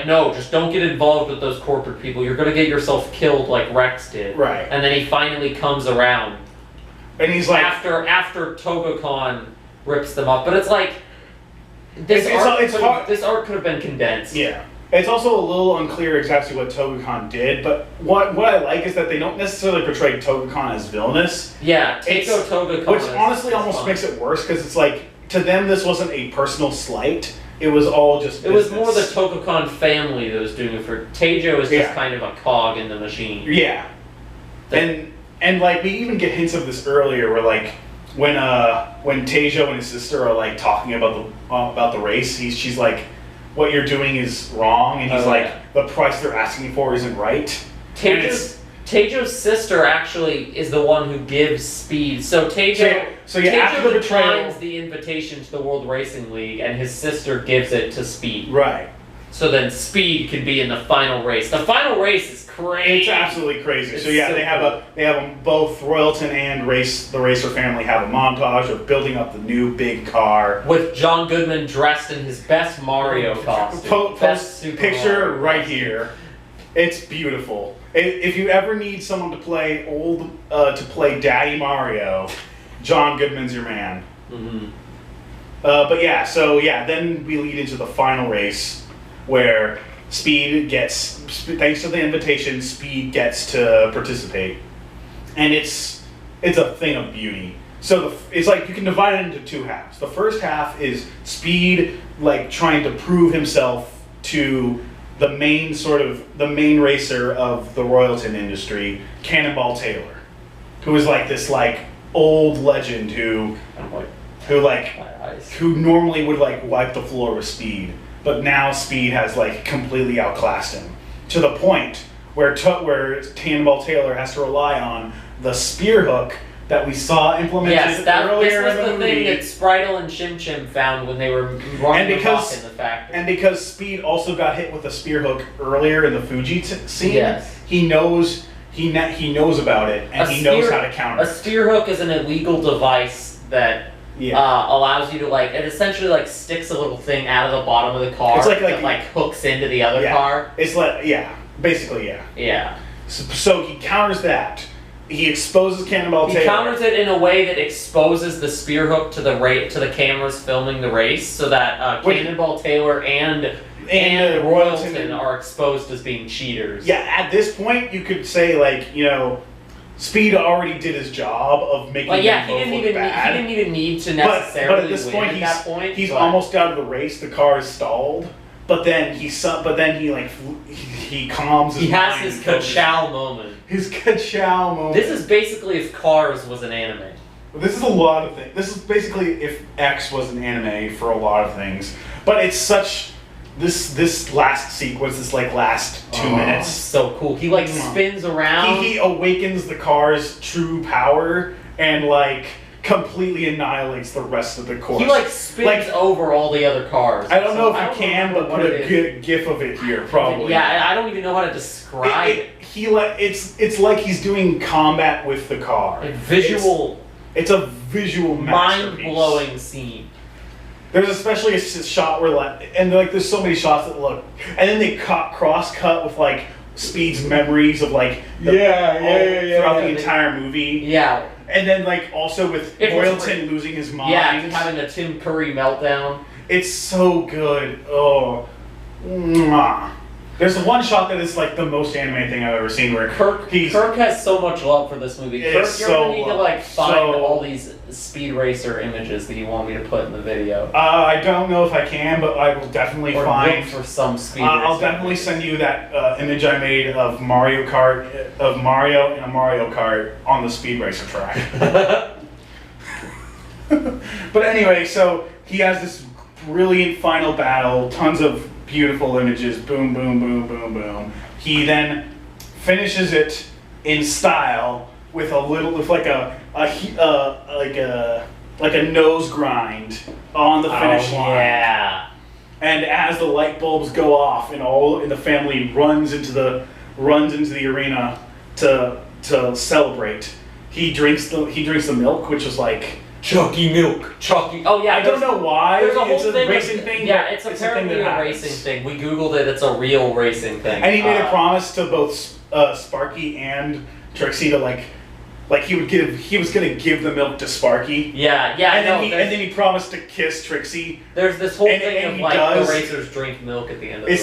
Speaker 2: no, just don't get involved with those corporate people. You're gonna get yourself killed like Rex did.
Speaker 1: Right.
Speaker 2: And then he finally comes around,
Speaker 1: and he's like
Speaker 2: after Togokan rips them off, but it's like. This art could have been condensed.
Speaker 1: Yeah. It's also a little unclear exactly what Togokan did, but what I like is that they don't necessarily portray Togokan as villainous.
Speaker 2: Yeah, Togokan.
Speaker 1: Which honestly almost makes it worse, because it's like, to them this wasn't a personal slight, it was all just business.
Speaker 2: It was more the Togokan family that was doing it for... Teijo is just kind of a cog in the machine.
Speaker 1: Yeah. And like, we even get hints of this earlier, where like, when Teijo and his sister are like talking about the race, she's like, "What you're doing is wrong," and he's "The price they're asking for isn't right."
Speaker 2: Teijo's sister actually is the one who gives Speed. So Teijo
Speaker 1: after the betrayal,
Speaker 2: declines the invitation to the World Racing League, and his sister gives it to Speed.
Speaker 1: Right.
Speaker 2: So then Speed can be in the final race. The final race is crazy.
Speaker 1: It's absolutely crazy. They have them both. Royalton and the Racer family have a montage of building up the new big car
Speaker 2: with John Goodman dressed in his best Mario costume.
Speaker 1: Picture right here. It's beautiful. If you ever need someone to play Daddy Mario, John Goodman's your man.
Speaker 2: Mm-hmm.
Speaker 1: Then we lead into the final race, where Speed gets, thanks to the invitation, Speed gets to participate, and it's a thing of beauty. So it's like you can divide it into 2 halves. The first half is Speed like trying to prove himself to the main racer of the Royalton industry, Cannonball Taylor, who is like this like old legend who normally would like wipe the floor with Speed. But now Speed has like completely outclassed him, to the point where Cannonball Taylor has to rely on the spear hook that we saw implemented
Speaker 2: this
Speaker 1: earlier
Speaker 2: was
Speaker 1: in the
Speaker 2: the
Speaker 1: movie.
Speaker 2: thing that Spritle and Chim Chim found when they were running amok in the factory.
Speaker 1: And because Speed also got hit with a spear hook earlier in the Fuji scene,
Speaker 2: Yes.
Speaker 1: he knows about it, and he knows how to counter
Speaker 2: A
Speaker 1: it.
Speaker 2: spear hook is an illegal device that allows you to it essentially sticks a little thing out of the bottom of the car
Speaker 1: It's
Speaker 2: that hooks into the other car.
Speaker 1: It's basically.
Speaker 2: Yeah.
Speaker 1: So he counters that. He exposes Cannonball Taylor.
Speaker 2: He counters it in a way that exposes the spear hook to the cameras filming the race, so that Cannonball Taylor and Royalton are exposed as being cheaters.
Speaker 1: Yeah, at this point, you could say Speed already did his job of making them both look bad.
Speaker 2: He didn't even need to necessarily
Speaker 1: but at this point, he's almost out of the race. The car is stalled. But then he calms his mind.
Speaker 2: He has his ka-chow moment.
Speaker 1: His ka-chow moment.
Speaker 2: This is basically if Cars was an anime.
Speaker 1: This is a lot of things. This is basically if X was an anime for a lot of things. But it's such this last sequence, this last 2 minutes.
Speaker 2: So cool. He spins around.
Speaker 1: He awakens the car's true power and completely annihilates the rest of the course.
Speaker 2: He spins over all the other cars.
Speaker 1: I don't know if you can, but put a gif of it here, probably.
Speaker 2: Yeah, I don't even know how to describe it.
Speaker 1: It's like he's doing combat with the car. It's a visual masterpiece.
Speaker 2: Mind-blowing scene.
Speaker 1: There's especially a shot where there's so many shots that look, and then they cross-cut with Speed's memories of throughout the entire movie.
Speaker 2: Yeah.
Speaker 1: And then also with Royalton losing his mind.
Speaker 2: Yeah, having a Tim Curry meltdown.
Speaker 1: It's so good. Oh. Mwah. There's one shot that is the most anime thing I've ever seen where
Speaker 2: Kirk has so much love for this movie. Kirk, you're gonna need to find all these Speed Racer images that you want me to put in the video.
Speaker 1: I don't know if I can, but I will definitely find
Speaker 2: look for some Speed
Speaker 1: I'll definitely send you that image I made of Mario in a Mario Kart on the Speed Racer track. But anyway, so he has this brilliant final battle, tons of beautiful images, boom, boom, boom, boom, boom. He then finishes it in style with a nose grind on the finish line.
Speaker 2: Yeah.
Speaker 1: And as the light bulbs go off, and all in the family runs into the arena to celebrate, he drinks the milk, which was
Speaker 2: Chucky milk. Chucky. Oh yeah.
Speaker 1: I don't know why.
Speaker 2: There's a whole
Speaker 1: thing. Racing thing.
Speaker 2: Yeah, it's apparently a racing thing. We googled it. It's a real racing thing.
Speaker 1: And he made a promise to both Sparky and Trixie to he was gonna give the milk to Sparky.
Speaker 2: Yeah.
Speaker 1: And then he promised to kiss Trixie.
Speaker 2: There's this whole thing of the racers drink milk at the end of
Speaker 1: it's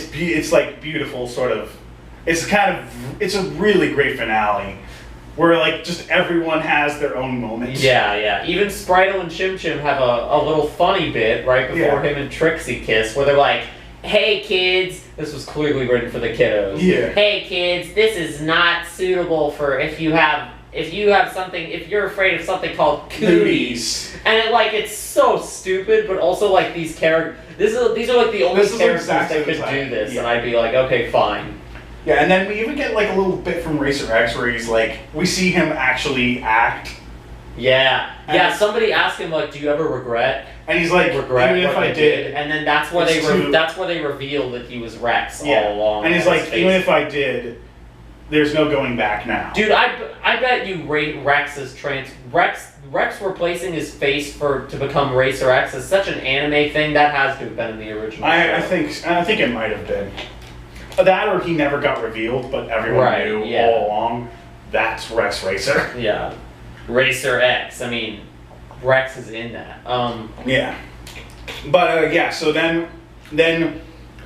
Speaker 2: the
Speaker 1: it's beautiful sort of. It's a really great finale. Where just everyone has their own moment.
Speaker 2: Yeah. Even Spritle and Chim Chim have a little funny bit right before him and Trixie kiss, where they're like, "Hey kids," this was clearly written for the kiddos.
Speaker 1: Yeah.
Speaker 2: "Hey kids, this is not suitable for if you're afraid of something called cooties." And it's so stupid, but also these characters. These are the only characters that could do this, and I'd be like, okay, fine.
Speaker 1: Yeah, and then we even get a little bit from Racer X where he's we see him actually act.
Speaker 2: Yeah. Somebody asked him do you ever regret?
Speaker 1: And he's like,
Speaker 2: regret
Speaker 1: even if I did.
Speaker 2: And then that's where they reveal that he was Rex all along.
Speaker 1: And he's like, even if I did, there's no going back now.
Speaker 2: Dude, I bet you Rex's Rex replacing his face to become Racer X is such an anime thing that has to have been in the original.
Speaker 1: I think it might have been. That or he never got revealed, but everyone knew all along. That's Rex Racer.
Speaker 2: Yeah. Racer X. I mean, Rex is in that.
Speaker 1: Yeah. But so then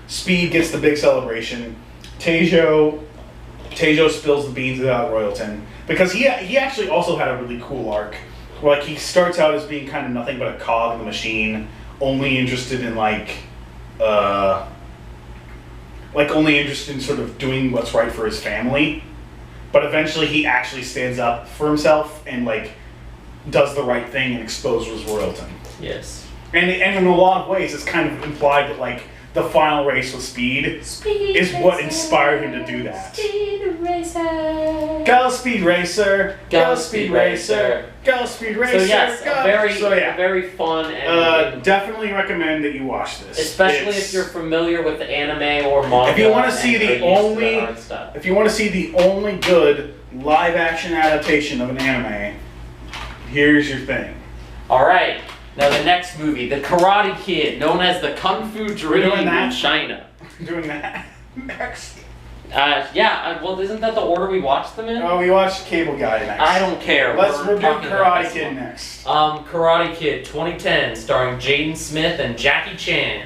Speaker 1: Speed gets the big celebration. Tejo spills the beans about Royalton. Because he actually also had a really cool arc. He starts out as being kind of nothing but a cog in the machine, only interested in only interested in sort of doing what's right for his family, but eventually he actually stands up for himself and does the right thing and exposes Royalton.
Speaker 2: Yes.
Speaker 1: And in a lot of ways, it's kind of implied that the final race with Speed is what inspired him to do that.
Speaker 2: Speed Racer.
Speaker 1: Go Speed Racer.
Speaker 2: Go Speed Racer.
Speaker 1: Go Speed Racer.
Speaker 2: So yes,
Speaker 1: go.
Speaker 2: a very fun and
Speaker 1: definitely recommend that you watch this.
Speaker 2: especially if you're familiar with the anime or manga.
Speaker 1: If you want to see
Speaker 2: and
Speaker 1: the
Speaker 2: are used to
Speaker 1: only,
Speaker 2: that art style.
Speaker 1: if you want to see the only good live action adaptation of an anime, here's your thing.
Speaker 2: All right. Now the next movie, The Karate Kid, known as the Kung Fu Dream
Speaker 1: doing that?
Speaker 2: in China.
Speaker 1: Doing that next.
Speaker 2: Well, isn't that the order we watched them in?
Speaker 1: Oh, we watched Cable Guy next.
Speaker 2: I don't care.
Speaker 1: We're doing
Speaker 2: talking about
Speaker 1: Karate
Speaker 2: this
Speaker 1: Kid
Speaker 2: one.
Speaker 1: next.
Speaker 2: Karate Kid 2010, starring Jaden Smith and Jackie Chan.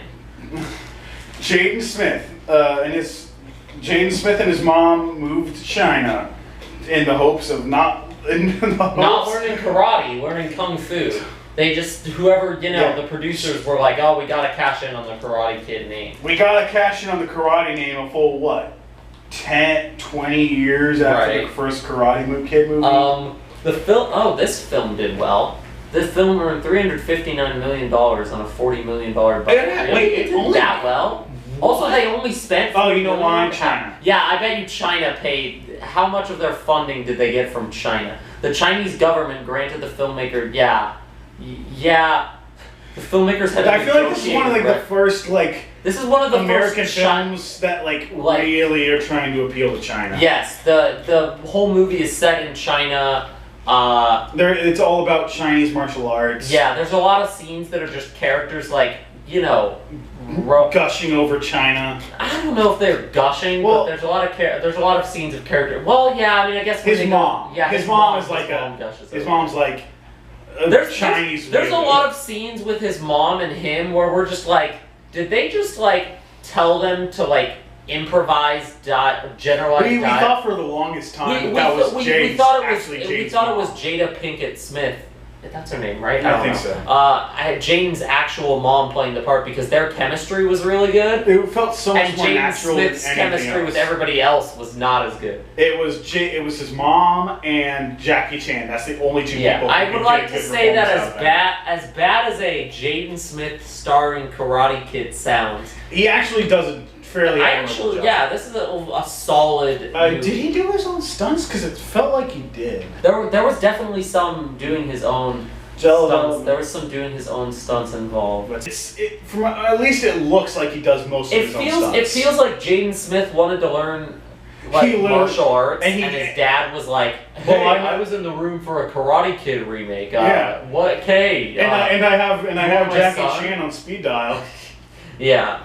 Speaker 1: Jaden Smith and his mom moved to China in the hopes of not
Speaker 2: learning karate, learning kung fu. They just, the producers were like, oh, we gotta cash in on the Karate Kid name.
Speaker 1: We gotta cash in on the karate name a full, 10, 20 years after the first Karate Kid movie?
Speaker 2: This film did well. This film earned $359 million on a $40 million budget.
Speaker 1: Wait,
Speaker 2: it did that well? Also, they only spent.
Speaker 1: Oh, you know why? China.
Speaker 2: Yeah, I bet you China paid. How much of their funding did they get from China? The Chinese government granted the filmmaker. The filmmakers had.
Speaker 1: I feel like this is one of the first
Speaker 2: This is one of the
Speaker 1: American
Speaker 2: first
Speaker 1: films that really are trying to appeal to China.
Speaker 2: Yes, the whole movie is set in China.
Speaker 1: It's all about Chinese martial arts.
Speaker 2: Yeah, there's a lot of scenes that are just characters
Speaker 1: gushing over China.
Speaker 2: I don't know if they're gushing, but there's a lot of scenes of character. Well, yeah, I mean, I guess
Speaker 1: his mom. His mom's like
Speaker 2: there's
Speaker 1: Chinese.
Speaker 2: There's a lot of scenes with his mom and him where we're just like, did they just tell them to improvise generalized?
Speaker 1: We thought for the longest time
Speaker 2: we thought it was Jada Pinkett Smith. That's her name, right?
Speaker 1: I think so.
Speaker 2: Jaden's actual mom playing the part because their chemistry was really good.
Speaker 1: It felt so much more
Speaker 2: Jaden
Speaker 1: natural
Speaker 2: Smith's
Speaker 1: than anything
Speaker 2: chemistry
Speaker 1: else.
Speaker 2: with everybody else was not as good.
Speaker 1: It was his mom and Jackie Chan. That's the only two people.
Speaker 2: I would like to say that as bad as a Jaden Smith starring Karate Kid sounds,
Speaker 1: he actually does a fairly admirable job.
Speaker 2: this is a solid.
Speaker 1: Did he do his own stunts? Because it felt like he did.
Speaker 2: There was definitely some doing his own stunts. There was some doing his own stunts involved.
Speaker 1: At least it looks like he does most of his own stunts.
Speaker 2: It feels like Jaden Smith wanted to learn martial arts, and his dad was like, "Hey, I was in the room for a Karate Kid remake. What? Okay."
Speaker 1: And I have Jackie Chan on speed dial.
Speaker 2: Yeah.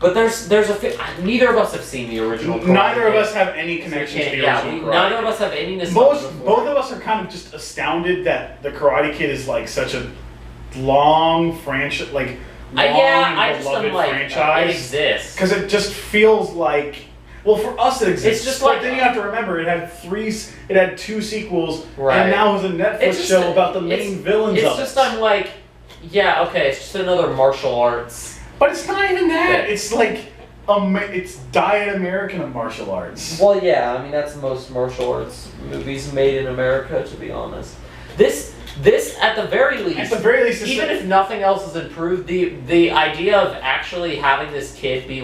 Speaker 2: But there's neither of us have seen the original Karate
Speaker 1: Neither of
Speaker 2: Kid.
Speaker 1: us have any connection to the original Karate
Speaker 2: neither of us have any nostalgia.
Speaker 1: Both of us are kind of just astounded that the Karate Kid is such a long franchise, franchise.
Speaker 2: It exists.
Speaker 1: Because it just feels like, well, for us it exists.
Speaker 2: It's just
Speaker 1: but then you have to remember it had two sequels,
Speaker 2: right.
Speaker 1: And now it's a Netflix show about the main villains of it.
Speaker 2: It's just it's just another martial arts.
Speaker 1: But it's not even that. It's it's Diet American of martial arts.
Speaker 2: Well, yeah, I mean that's most martial arts movies made in America, to be honest. This at the very least, even if nothing else is improved, the idea of actually having this kid be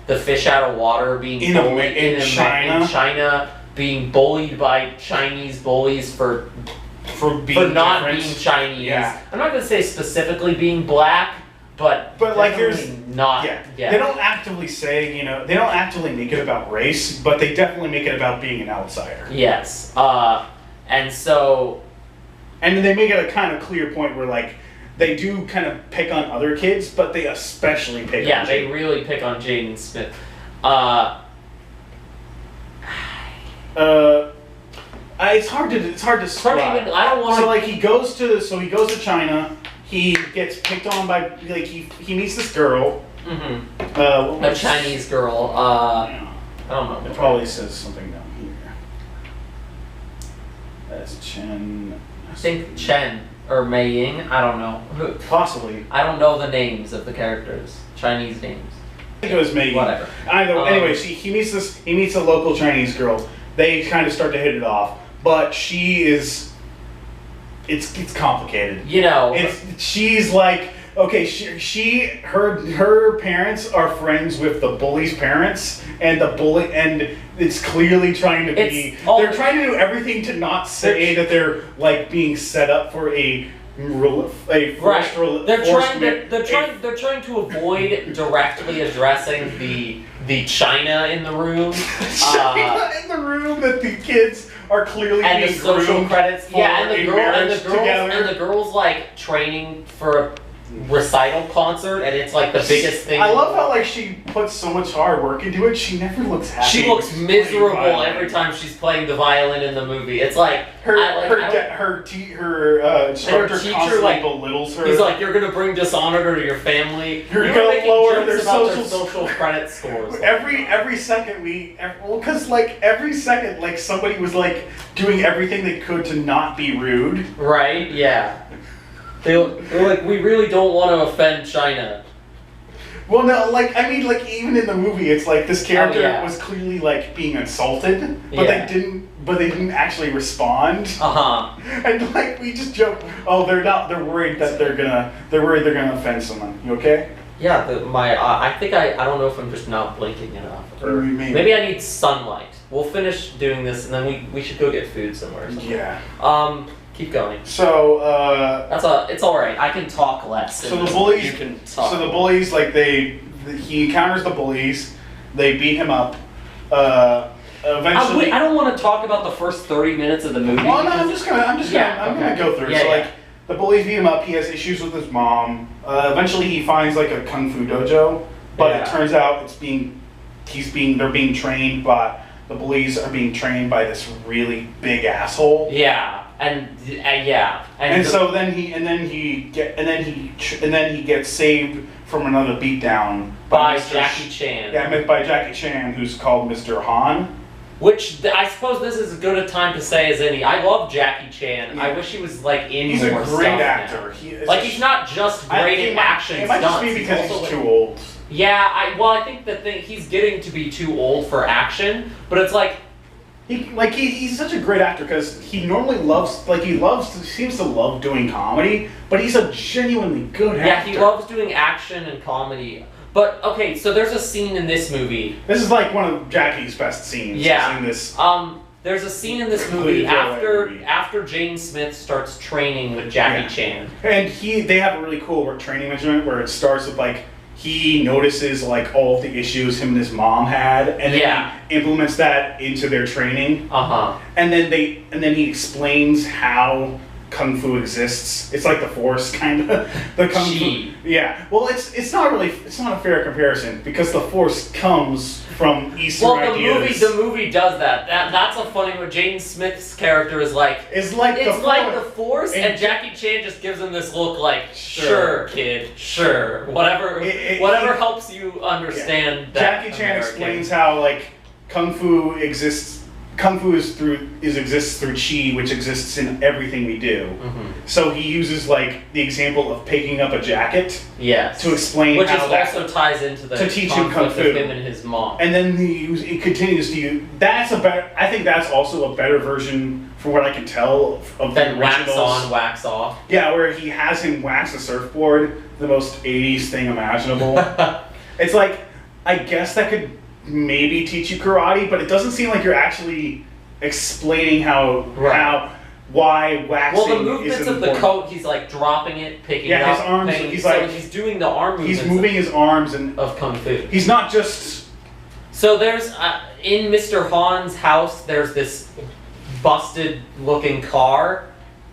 Speaker 2: the fish out of water, being bullied in China, being bullied by Chinese bullies for not being Chinese.
Speaker 1: Yeah.
Speaker 2: I'm not gonna say specifically being black. But
Speaker 1: there's
Speaker 2: not.
Speaker 1: Yeah. They don't actively say, they don't actively make it about race, but they definitely make it about being an outsider.
Speaker 2: Yes. And
Speaker 1: they make it a kind of clear point where they do kind of pick on other kids, but they especially pick on Jaden.
Speaker 2: they really pick on Jaden Smith.
Speaker 1: It's hard to describe.
Speaker 2: I don't want to.
Speaker 1: He goes to China. He gets picked on by he meets this girl.
Speaker 2: Mm-hmm. A Chinese girl. I don't know.
Speaker 1: It probably says something down here. That's Chen.
Speaker 2: I think Chen or Mei Ying. I don't know.
Speaker 1: Possibly.
Speaker 2: I don't know the names of the characters. Chinese names.
Speaker 1: I think it was Mei Ying.
Speaker 2: Whatever.
Speaker 1: Anyway, he meets a local Chinese girl. They kind of start to hit it off, but she is. It's complicated.
Speaker 2: She's
Speaker 1: she's okay, her parents are friends with the bully's parents, and it's clearly trying to be. They're trying to do everything to not say that they're like being set up for a forced
Speaker 2: They're trying to avoid directly addressing the China in the room.
Speaker 1: China in the room that the kids are clearly
Speaker 2: and
Speaker 1: being
Speaker 2: the social
Speaker 1: groomed
Speaker 2: credits.
Speaker 1: for
Speaker 2: Yeah, and
Speaker 1: together.
Speaker 2: the girls like training for a recital concert, and it's like the biggest thing.
Speaker 1: I love how like she puts so much hard work into it. She never looks happy.
Speaker 2: She looks miserable every time she's playing the violin in the movie. It's like
Speaker 1: her instructor constantly
Speaker 2: like
Speaker 1: belittles her.
Speaker 2: He's like, "You're gonna bring dishonor to your family.
Speaker 1: You're gonna lower their
Speaker 2: social credit scores."
Speaker 1: Every second because like every second like somebody was like doing everything they could to not be rude.
Speaker 2: Right? Yeah. They're like, we really don't want to offend China.
Speaker 1: Well, no, like, I mean, like, even in the movie, it's like this character was clearly like being insulted, but they didn't actually respond. And like, we just joke, oh, they're worried that they're worried they're gonna offend someone. You okay?
Speaker 2: Yeah, I think I don't know if I'm just not blinking enough, or maybe I need sunlight. We'll finish doing this, and then we should go get food somewhere.
Speaker 1: Yeah.
Speaker 2: Keep going.
Speaker 1: So
Speaker 2: it's all right. I can talk less.
Speaker 1: So the bullies.
Speaker 2: You can talk.
Speaker 1: So the bullies, like he encounters the bullies. They beat him up. Eventually,
Speaker 2: I don't want to talk about the first 30 minutes of the movie.
Speaker 1: Well, no, I'm gonna go through.
Speaker 2: Yeah,
Speaker 1: so like the bullies beat him up. He has issues with his mom. Eventually, he finds like a kung fu dojo, but it turns out they're being trained by the bullies are being trained by this really big asshole.
Speaker 2: Yeah. And
Speaker 1: so then he gets saved from another beatdown
Speaker 2: by Jackie Chan.
Speaker 1: Yeah, by Jackie Chan, who's called Mr. Han.
Speaker 2: Which I suppose this is as good a time to say as any. I love Jackie Chan. Yeah. I wish he was like in
Speaker 1: He's
Speaker 2: more
Speaker 1: a great
Speaker 2: stuff
Speaker 1: actor.
Speaker 2: He's not just great in action.
Speaker 1: It might just be because he's too old.
Speaker 2: Yeah, I think he's getting to be too old for action, but it's like.
Speaker 1: He's such a great actor because he normally seems to love doing comedy, but he's a genuinely good actor.
Speaker 2: Yeah, he loves doing action and comedy. But okay, so there's a scene in this movie.
Speaker 1: This is like one of Jackie's best scenes.
Speaker 2: Yeah.
Speaker 1: In this.
Speaker 2: There's a scene in this movie after Jane Smith starts training with Jackie Chan,
Speaker 1: and they have a really cool training regimen where it starts with like. He notices like all of the issues him and his mom had, and then he implements that into their training. And then he explains how kung fu exists. It's like the Force kind of the kung fu. Yeah. Well, it's not a fair comparison because the Force comes from Eastern ideas.
Speaker 2: The movie does that. That's a funny one. Jane Smith's character is like it's like the Force, and Jackie Chan just gives him this look like sure kid, sure, whatever helps you understand. That
Speaker 1: Jackie Chan explains how like kung fu exists. Kung fu exists through chi, which exists in everything we do. So he uses like the example of picking up a jacket.
Speaker 2: Yes.
Speaker 1: To explain
Speaker 2: which
Speaker 1: how that
Speaker 2: also ties into the
Speaker 1: to teach him kung fu.
Speaker 2: With him and his mom.
Speaker 1: And then he continues to use. I think that's also a better version, from what I can tell, of the originals.
Speaker 2: Wax on, wax off.
Speaker 1: Yeah, where he has him wax a surfboard, the most 80s thing imaginable. It's like, I guess that could maybe teach you karate, but it doesn't seem like you're actually explaining why waxing is
Speaker 2: Well, the movements of the coat, he's like dropping it, picking it up.
Speaker 1: His arms.
Speaker 2: He's doing the arm movements.
Speaker 1: He's moving his arms
Speaker 2: of kung fu.
Speaker 1: He's not just.
Speaker 2: So there's in Mr. Han's house. There's this busted-looking car.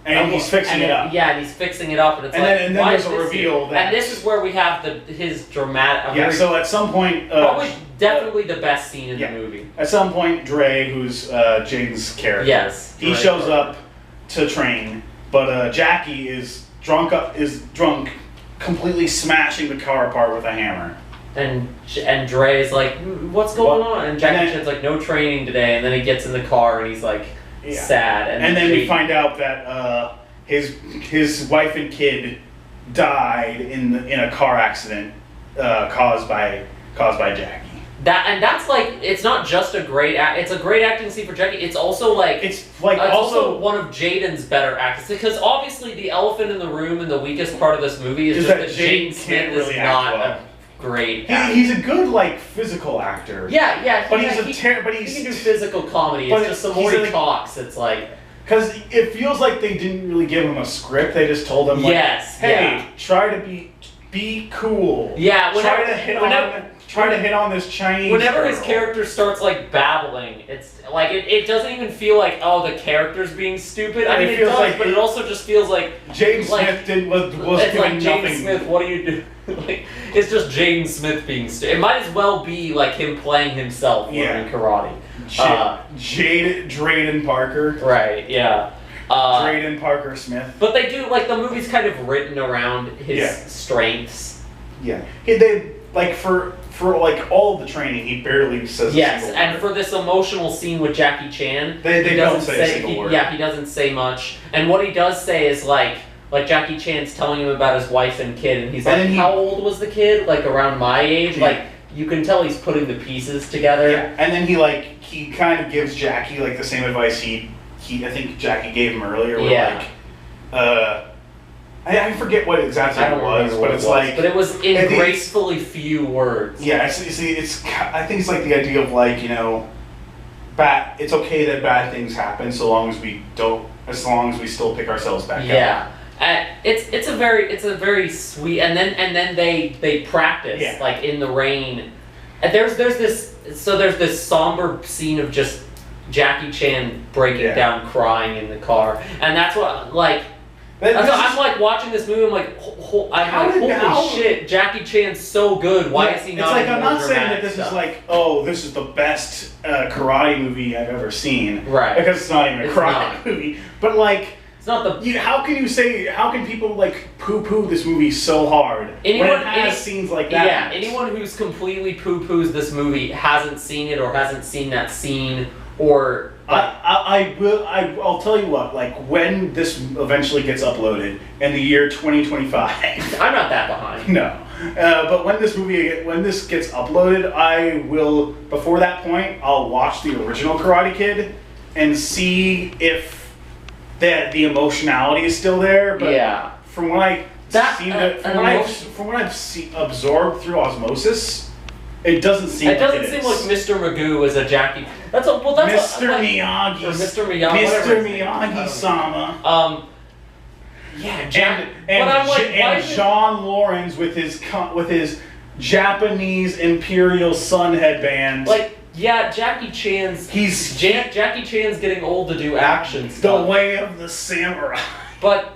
Speaker 1: And he's fixing it up.
Speaker 2: Yeah, and he's fixing it up, and it's
Speaker 1: and then there's a reveal that.
Speaker 2: And this is where we have his dramatic.
Speaker 1: So at some point,
Speaker 2: probably definitely the best scene in the movie.
Speaker 1: At some point, Dre, who's Jaden's character, he shows up to train, but Jackie is drunk, completely smashing the car apart with a hammer.
Speaker 2: And Dre's like, what's going on? And Jackie Chan's like, no training today. And then he gets in the car and he's like. Sad,
Speaker 1: and then we find out that his wife and kid died in a car accident caused by Jackie.
Speaker 2: that's like, it's not just a great it's a great acting scene for Jackie. It's also like
Speaker 1: it's like
Speaker 2: also one of Jaden's better acts, because obviously the elephant in the room and the weakest part of this movie is just that Jaden Smith is
Speaker 1: really
Speaker 2: not
Speaker 1: well.
Speaker 2: a great
Speaker 1: he's a good like physical actor.
Speaker 2: Yeah,
Speaker 1: but
Speaker 2: he can do physical comedy. It's just the more he talks, it's like,
Speaker 1: because it feels like they didn't really give him a script. They just told him, like, hey, try to be cool.
Speaker 2: Yeah,
Speaker 1: try to hit on this Chinese
Speaker 2: Whenever
Speaker 1: girl.
Speaker 2: his character starts like babbling, it's like it doesn't even feel like, oh, the character's being stupid. I mean, it does, like, but it also just feels like
Speaker 1: Jaden Smith was
Speaker 2: it's
Speaker 1: doing
Speaker 2: like,
Speaker 1: nothing.
Speaker 2: Jaden Smith, what do you do? Like, it's just Jaden Smith being stupid. It might as well be like him playing himself learning karate.
Speaker 1: Drayden Parker.
Speaker 2: Right. Yeah.
Speaker 1: Drayden Parker Smith.
Speaker 2: But they do, like, the movie's kind of written around his strengths.
Speaker 1: Yeah. They like for like all of the training, he barely says.
Speaker 2: Yes,
Speaker 1: a single
Speaker 2: and
Speaker 1: word.
Speaker 2: for this emotional scene with Jackie Chan,
Speaker 1: they don't say a single word.
Speaker 2: Yeah, he doesn't say much, and what he does say is like Jackie Chan's telling him about his wife and kid, and he's like, how old was the kid? Like around my age.
Speaker 1: Yeah.
Speaker 2: Like you can tell he's putting the pieces together.
Speaker 1: Yeah, and then he kind of gives Jackie like the same advice I think Jackie gave him earlier. Where, like, I forget what exactly it was, but it's like...
Speaker 2: But it was in gracefully few words.
Speaker 1: Yeah, I think it's like the idea of, like, you know, it's okay that bad things happen as long as we still pick ourselves back up.
Speaker 2: Yeah. It's a very sweet, and then they practice, like, in the rain. And there's this somber scene of just Jackie Chan breaking down crying in the car, and that's what, like... I'm like watching this movie. I'm like, holy shit! Jackie Chan's so good. Why is he not?
Speaker 1: It's like, I'm not saying that this is like, oh, this is the best karate movie I've ever seen,
Speaker 2: right?
Speaker 1: Because it's not even a karate movie. But like,
Speaker 2: it's not the.
Speaker 1: How can people like poo-poo this movie so hard when it has scenes like that?
Speaker 2: Yeah, anyone who's completely poo-poos this movie hasn't seen it or hasn't seen that scene or.
Speaker 1: I'll tell you what, like, when this eventually gets uploaded in the year 2025.
Speaker 2: I'm not that behind.
Speaker 1: No. But when this gets uploaded, I will, before that point, I'll watch the original Karate Kid and see if the emotionality is still there. But from what I've absorbed through osmosis, it doesn't seem like
Speaker 2: Mr. Magoo is a Jackie. Mr.
Speaker 1: Miyagi.
Speaker 2: Or Mr. Miyagi.
Speaker 1: Mr. Miyagi-sama. John Lawrence with his Japanese Imperial Sun headband.
Speaker 2: Like, Jackie Chan's Jackie Chan's getting old to do action stuff.
Speaker 1: The Way of the Samurai.
Speaker 2: But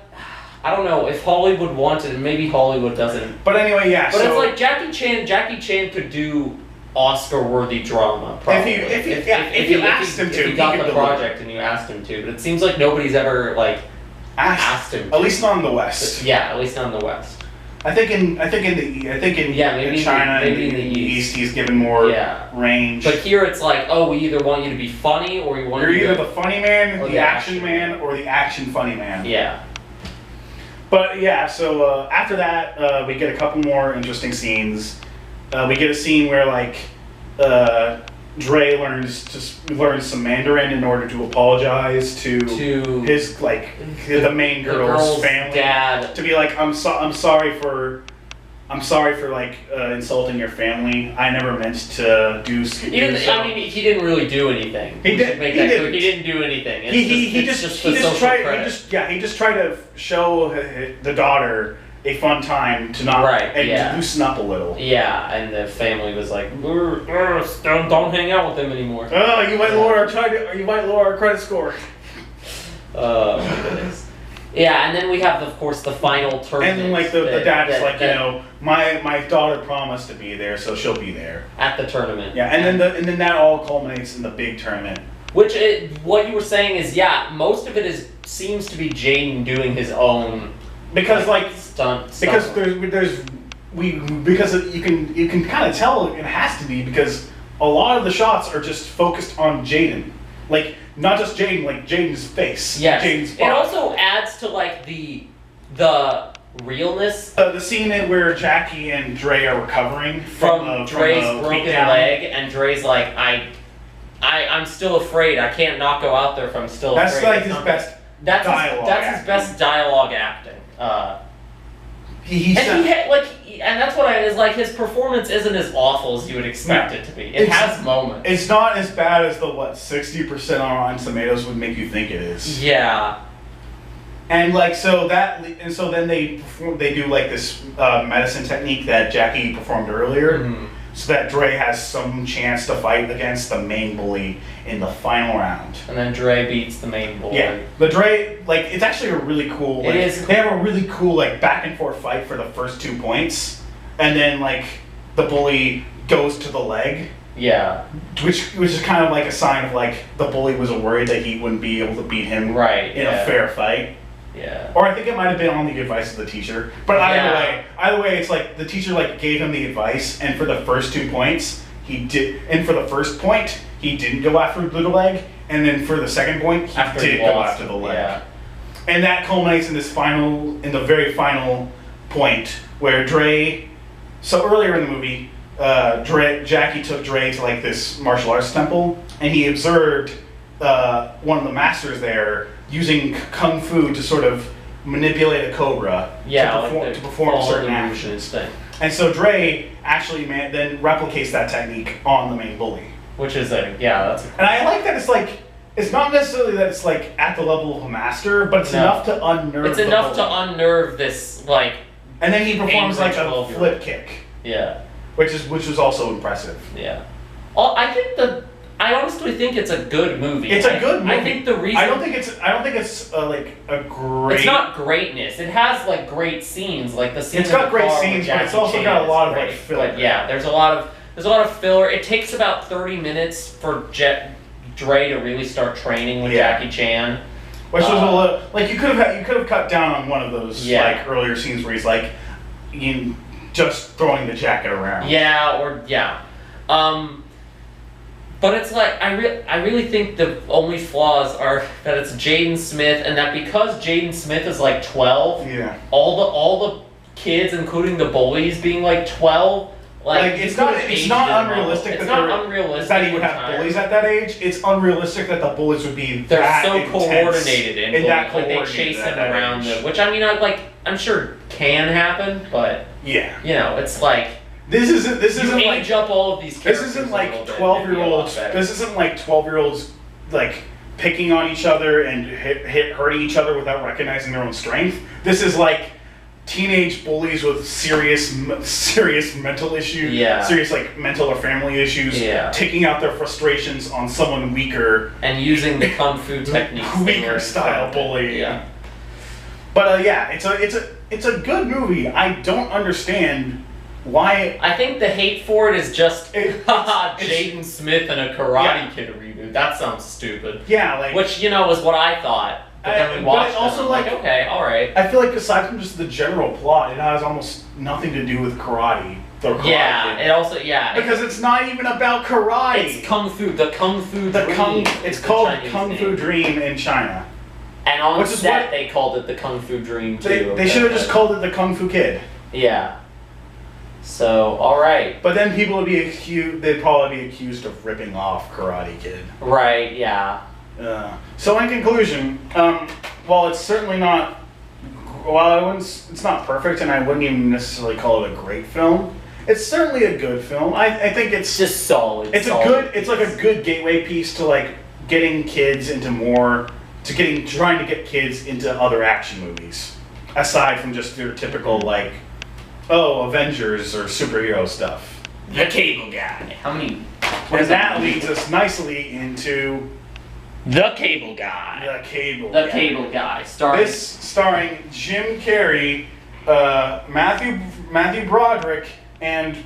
Speaker 2: I don't know if Hollywood wanted it. Maybe Hollywood doesn't.
Speaker 1: But anyway, yeah.
Speaker 2: But it's like Jackie Chan could do Oscar-worthy drama. Probably.
Speaker 1: If you asked him to,
Speaker 2: if he got the project and you asked him to. But it seems like nobody's ever like asked him.
Speaker 1: At least not in the West.
Speaker 2: Yeah, at least not in the West.
Speaker 1: I think in China and in the East he's given more range.
Speaker 2: But here it's like, oh, we either want you to be funny or we want you to
Speaker 1: You're either the funny man,
Speaker 2: or
Speaker 1: the action man, or the action funny man.
Speaker 2: Yeah.
Speaker 1: But yeah, so after that, we get a couple more interesting scenes. We get a scene where like Dre learns some Mandarin in order to apologize to his the main girl's family,
Speaker 2: dad,
Speaker 1: to be like, I'm sorry for like insulting your family. I never meant to do so.
Speaker 2: He didn't really do anything. He didn't do anything. He just tried to show the daughter a fun time to to loosen up a little. Yeah, and the family was like, don't hang out with him anymore. Oh, you might lower our credit score. Oh my goodness. Yeah, and then we have, of course, the final tournament. And then, the dad is like, my daughter promised to be there, so she'll be there at the tournament. Yeah, and then that all culminates in the big tournament. Which what you were saying is, most of it seems to be Jaden doing his own stunt. Because you can kind of tell it has to be, because a lot of the shots are just focused on Jaden. Like, not just Jaden, like Jaden's face. Yeah. Jaden's body. It also adds to like the realness
Speaker 1: The scene where Jackie and Dre are recovering
Speaker 2: from Dre's broken leg, and Dre's like, I'm still afraid. I can't not go out there if I'm still
Speaker 1: That's
Speaker 2: afraid.
Speaker 1: like his best dialogue.
Speaker 2: That's his best dialogue acting. And that's what is like. His performance isn't as awful as you would expect it to be. It has moments.
Speaker 1: It's not as bad as the 60% on Rotten Tomatoes would make you think it is.
Speaker 2: Yeah.
Speaker 1: And so then they do like this medicine technique that Jackie performed earlier, so that Dre has some chance to fight against the main bully in the final round.
Speaker 2: And then Dre beats the main bully.
Speaker 1: Yeah, the Dre it's actually a really cool.
Speaker 2: It is.
Speaker 1: They have a really cool back and forth fight for the first 2 points, and then the bully goes to the leg.
Speaker 2: Yeah.
Speaker 1: Which is kind of like a sign of the bully was worried that he wouldn't be able to beat him in a fair fight.
Speaker 2: Yeah.
Speaker 1: Or I think it might have been on the advice of the teacher. But either way, it's the teacher gave him the advice, and for the first 2 points he did, and for the first point he didn't go after the leg, and then for the second point he did go after the leg. Yeah. And that culminates in the very final point where Dre. So earlier in the movie, Jackie took Dre to this martial arts temple, and he observed one of the masters there using kung fu to sort of manipulate a cobra to perform certain actions. And so Dre actually then replicates that technique on the main bully.
Speaker 2: Which is that's
Speaker 1: and I like that it's not necessarily that it's at the level of a master, but it's enough to unnerve.
Speaker 2: It's enough to unnerve this
Speaker 1: And then he performs a flip kick.
Speaker 2: Yeah.
Speaker 1: Which was also impressive.
Speaker 2: Yeah. I honestly think it's a good movie.
Speaker 1: It's a good movie.
Speaker 2: I think the reason
Speaker 1: I don't think it's a great.
Speaker 2: It's not greatness. It has great scenes, the scene.
Speaker 1: It's got great scenes, but it's also got a lot of filler.
Speaker 2: But yeah, there's a lot of filler. It takes about 30 minutes for Dre to really start training with Jackie Chan.
Speaker 1: Which was a little you could have cut down on one of those earlier scenes where he's just throwing the jacket around. But it's I really think the only flaws are that it's Jaden Smith, and that because Jaden Smith is 12, all the kids, including the bullies, being 12, it's not unrealistic that he would have bullies at that age. It's unrealistic that the bullies would be
Speaker 2: that so coordinated and that they chase him around which I'm sure can happen, but it's
Speaker 1: This isn't
Speaker 2: age up all of these characters.
Speaker 1: This isn't 12-year-olds. This isn't 12-year-olds picking on each other and hurting each other without recognizing their own strength. This is teenage bullies with serious mental issues, serious mental or family issues, taking out their frustrations on someone weaker
Speaker 2: and using the kung fu techniques,
Speaker 1: weaker style bully. Yeah. But it's a good movie. I don't understand why.
Speaker 2: I think the hate for it is just Jaden Smith and a Karate Kid reboot. That sounds stupid.
Speaker 1: Yeah,
Speaker 2: which was what I thought. But then we watched it also okay, all right.
Speaker 1: I feel aside from just the general plot, it has almost nothing to do with karate.
Speaker 2: It also
Speaker 1: because it's not even about karate.
Speaker 2: It's kung fu. The kung fu.
Speaker 1: It's called Kung Fu Dream in China.
Speaker 2: And on set, they called it the Kung Fu Dream too.
Speaker 1: They should have just called it the Kung Fu Kid.
Speaker 2: Yeah. So, all right.
Speaker 1: But then people would be accused. They'd probably be accused of ripping off Karate Kid.
Speaker 2: Right. Yeah.
Speaker 1: So in conclusion, while it's certainly not, it's not perfect, and I wouldn't even necessarily call it a great film. It's certainly a good film. I think it's
Speaker 2: just solid.
Speaker 1: It's a good gateway piece to getting kids into trying to get kids into other action movies, aside from just your typical Avengers or superhero stuff.
Speaker 2: The Cable Guy. How many?
Speaker 1: And that leads us nicely into
Speaker 2: The Cable Guy.
Speaker 1: The Cable
Speaker 2: Guy.
Speaker 1: Starring Jim Carrey, Matthew Broderick, and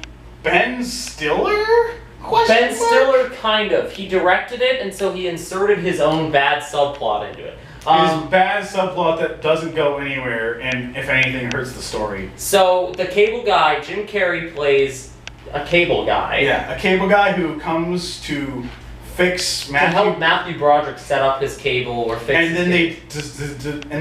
Speaker 1: Ben Stiller?
Speaker 2: Ben Stiller, kind of. He directed it, and so he inserted his own bad subplot into it.
Speaker 1: His bad subplot that doesn't go anywhere, and if anything, hurts the story.
Speaker 2: So, the Cable Guy, Jim Carrey plays a cable guy.
Speaker 1: Yeah, a cable guy who comes to fix
Speaker 2: to help Matthew Broderick set up his cable or fix.
Speaker 1: And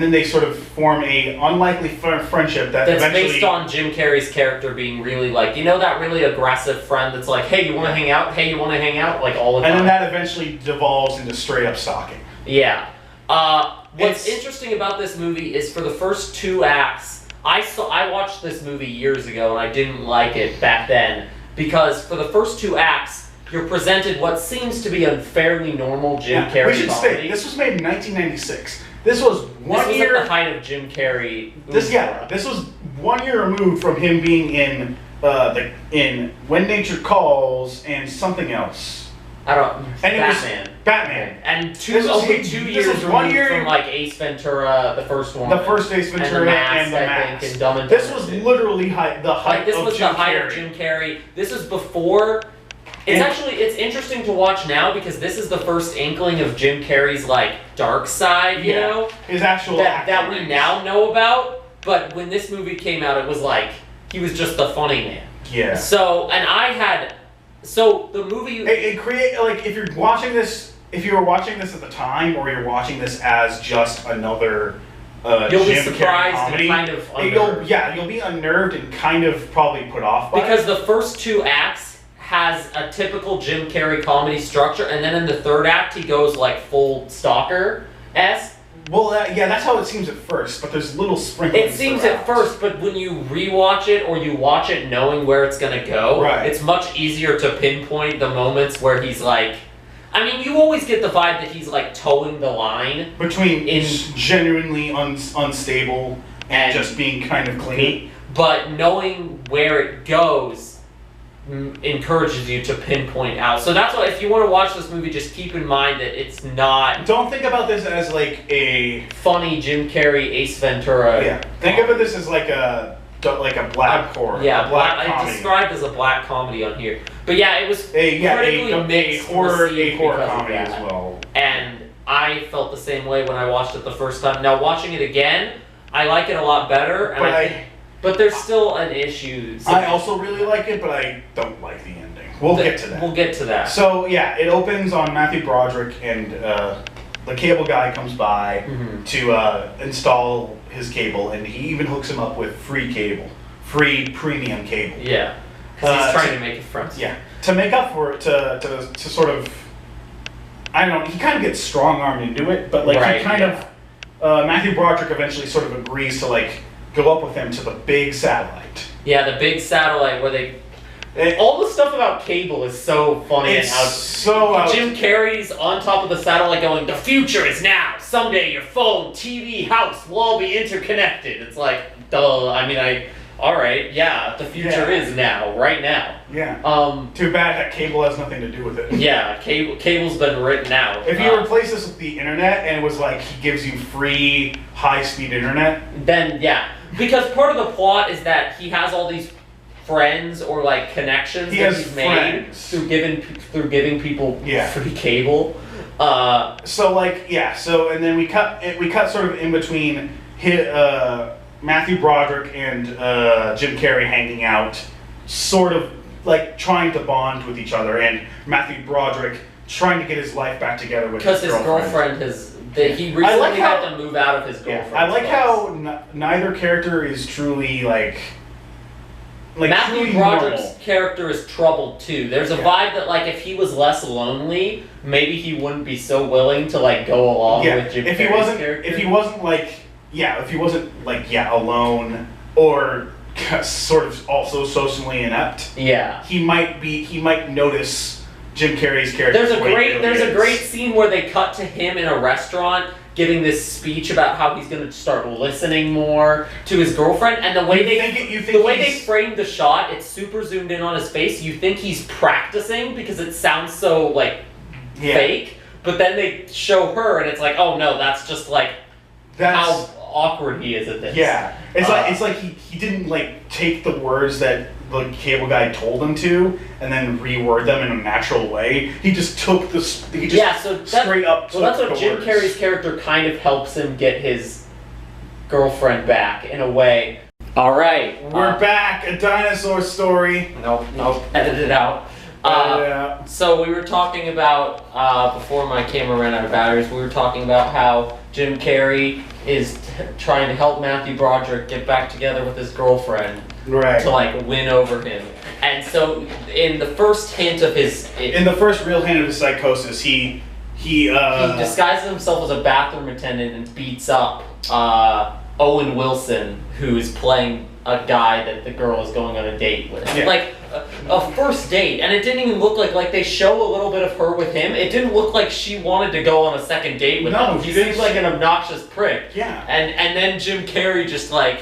Speaker 1: then they sort of form a unlikely friendship that's eventually
Speaker 2: based on Jim Carrey's character being really like, you know, that really aggressive friend that's like, hey, you want to hang out? Hey, you want to hang out? Like all the time.
Speaker 1: And then that eventually devolves into straight up stalking.
Speaker 2: Yeah. What's interesting about this movie is for the first 2 acts, I watched this movie years ago and I didn't like it back then because for the first 2 acts, you're presented what seems to be a fairly normal Jim Carrey
Speaker 1: we should
Speaker 2: comedy.
Speaker 1: Say, this was made in 1996. This was one year
Speaker 2: at the height of Jim Carrey.
Speaker 1: This was 1 year removed from him being in When Nature Calls and something else.
Speaker 2: I don't.
Speaker 1: And Batman.
Speaker 2: And
Speaker 1: only
Speaker 2: 2 years removed from like Ace Ventura, the first one.
Speaker 1: The first Ace Ventura and The Mask.
Speaker 2: And Dumb and
Speaker 1: this was literally the height of
Speaker 2: Jim Carrey. This was before. It's interesting to watch now because this is the first inkling of Jim Carrey's like dark side, you know,
Speaker 1: his actual
Speaker 2: that we now know about. But when this movie came out, it was like he was just the funny man.
Speaker 1: Yeah.
Speaker 2: So the movie.
Speaker 1: It create like if you were watching this at the time, or you're watching this as just another.
Speaker 2: You'll be
Speaker 1: Jim
Speaker 2: surprised
Speaker 1: comedy,
Speaker 2: and kind of unnerved.
Speaker 1: You'll be unnerved and kind of probably put off by
Speaker 2: because the first 2 acts has a typical Jim Carrey comedy structure, and then in the 3rd act he goes like full stalker-esque.
Speaker 1: Well, that's how it seems at first, but there's little sprinklings.
Speaker 2: It seems at first, but when you rewatch it or you watch it knowing where it's gonna go, it's much easier to pinpoint the moments where he's like. I mean, you always get the vibe that he's like towing the line
Speaker 1: between genuinely unstable and just being kind of clean.
Speaker 2: But knowing where it goes encourages you to pinpoint out. So that's why if you want to watch this movie, just keep in mind that it's not.
Speaker 1: Don't think about this as like a
Speaker 2: funny Jim Carrey Ace Ventura.
Speaker 1: Yeah. Think of this as like a black horror.
Speaker 2: Yeah,
Speaker 1: a black comedy.
Speaker 2: It's described as a black comedy on here. But yeah, it was
Speaker 1: a horror
Speaker 2: comedy
Speaker 1: as well.
Speaker 2: And I felt the same way when I watched it the first time. Now watching it again, I like it a lot better. And but there's still an issue.
Speaker 1: I also really like it, but I don't like the ending. We'll get to that. So yeah, it opens on Matthew Broderick and the cable guy comes by to install his cable, and he even hooks him up with free premium cable.
Speaker 2: Yeah, because he's trying to make a friend.
Speaker 1: Yeah, to make up for it, to sort of, I don't know. He kind of gets strong-armed into it, but like he kind of Matthew Broderick eventually sort of agrees to like go up with him to the big satellite.
Speaker 2: Yeah, the big satellite where all the stuff about cable is so funny and Jim Carrey's on top of the satellite going, the future is now. Someday your phone, TV, house will all be interconnected. It's like, duh. I mean, all right, yeah, the future is now, right now.
Speaker 1: Yeah. Too bad that cable has nothing to do with it.
Speaker 2: Yeah, cable's been written out.
Speaker 1: If you replace this with the internet and it was like he gives you free high-speed internet,
Speaker 2: then yeah. Because part of the plot is that he has all these friends or like connections he's made through giving people free cable.
Speaker 1: So and then we cut sort of in between Matthew Broderick and Jim Carrey hanging out, sort of like trying to bond with each other, and Matthew Broderick trying to get his life back together with his girlfriend.
Speaker 2: He recently had to move out of his girlfriend.
Speaker 1: I like how neither character is truly like
Speaker 2: Matthew Broderick's character is troubled too. There's a vibe that like if he was less lonely, maybe he wouldn't be so willing to like go along with Jim Carrey's character.
Speaker 1: If he wasn't alone or sort of also socially inept. He might notice Jim Carrey's character.
Speaker 2: There's a great scene where they cut to him in a restaurant giving this speech about how he's going to start listening more to his girlfriend, and the way they framed the shot, it's super zoomed in on his face. You think he's practicing because it sounds so like fake, but then they show her, and it's like, oh no, that's just like how awkward he is at this.
Speaker 1: Yeah, it's like he didn't like take the words that the cable guy told him to and then reword them in a natural way. He just took straight up.
Speaker 2: Well, that's what Jim Carrey's character kind of helps him get his girlfriend back in a way. All right,
Speaker 1: we're back. A dinosaur story.
Speaker 2: Nope, edit it out. So we were talking about, before my camera ran out of batteries, we were talking about how Jim Carrey is trying to help Matthew Broderick get back together with his girlfriend.
Speaker 1: Right.
Speaker 2: To like win over him. And so in the first hint of his...
Speaker 1: in the first real hint of his psychosis, he
Speaker 2: disguises himself as a bathroom attendant and beats up Owen Wilson, who's playing a guy that the girl is going on a date with.
Speaker 1: Yeah.
Speaker 2: Like a first date, and it didn't even look like they show a little bit of her with him. It didn't look like she wanted to go on a second date with him. He seems like an obnoxious prick.
Speaker 1: Yeah.
Speaker 2: And then Jim Carrey just like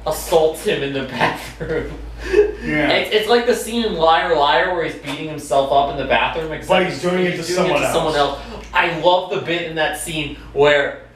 Speaker 2: assaults him in the bathroom.
Speaker 1: Yeah.
Speaker 2: It's like the scene in Liar Liar where he's beating himself up in the bathroom, except
Speaker 1: but he's doing it to someone else.
Speaker 2: I love the bit in that scene where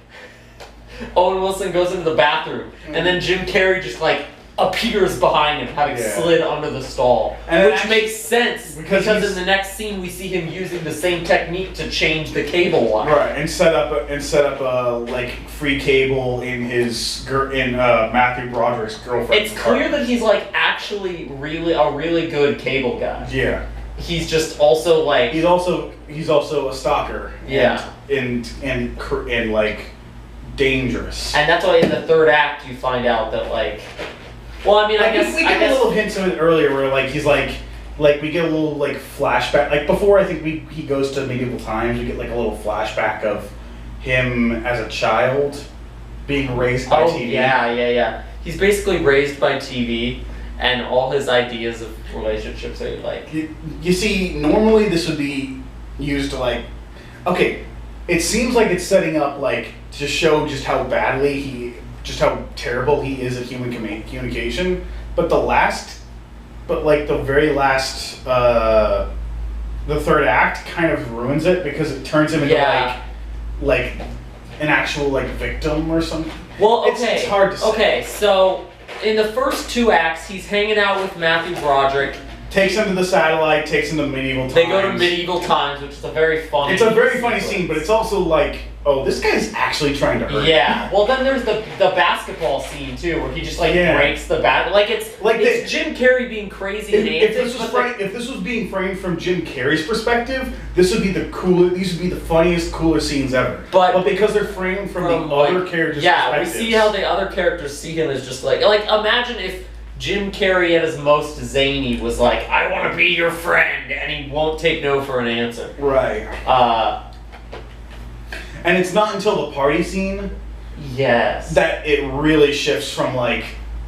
Speaker 2: Owen Wilson goes into the bathroom and then Jim Carrey just like appears behind him, having slid under the stall,
Speaker 1: and
Speaker 2: which makes sense because in the next scene we see him using the same technique to change the cable line.
Speaker 1: Right, and set up a like free cable in Matthew Broderick's girlfriend's
Speaker 2: It's clear that he's like actually a really good cable guy.
Speaker 1: Yeah.
Speaker 2: He's just also like
Speaker 1: he's also a stalker.
Speaker 2: Yeah.
Speaker 1: And like dangerous.
Speaker 2: And that's why in the third act you find out that like. Well, I mean, I guess
Speaker 1: we get a little hint of it earlier, where like he's like we get a little like flashback. Like before, I think he goes to medieval times. We get like a little flashback of him as a child being raised by TV.
Speaker 2: Yeah. He's basically raised by TV, and all his ideas of relationships are like.
Speaker 1: You see, normally this would be used to like, okay, it seems like it's setting up like to show just how terrible he is at human communication, but the very last, the third act kind of ruins it because it turns him into like an actual like victim or something.
Speaker 2: Well, okay,
Speaker 1: it's hard to say.
Speaker 2: Okay, so in the first two acts, he's hanging out with Matthew Broderick.
Speaker 1: Takes him to the satellite, takes him to medieval times.
Speaker 2: They go to medieval times, which is a very funny.
Speaker 1: It's a very funny scene, but it's also like, oh, this guy's actually trying to hurt.
Speaker 2: Yeah. Well, then there's the basketball scene too, where he just like breaks the bat. Like it's Jim Carrey being crazy and
Speaker 1: if this was being framed from Jim Carrey's perspective, this would be these would be the funniest, cooler scenes ever. But because they're framed from the other characters'
Speaker 2: we see how the other characters see him as just like imagine if Jim Carrey at his most zany was like, I want to be your friend, and he won't take no for an answer.
Speaker 1: Right. And it's not until the party scene that it really shifts from like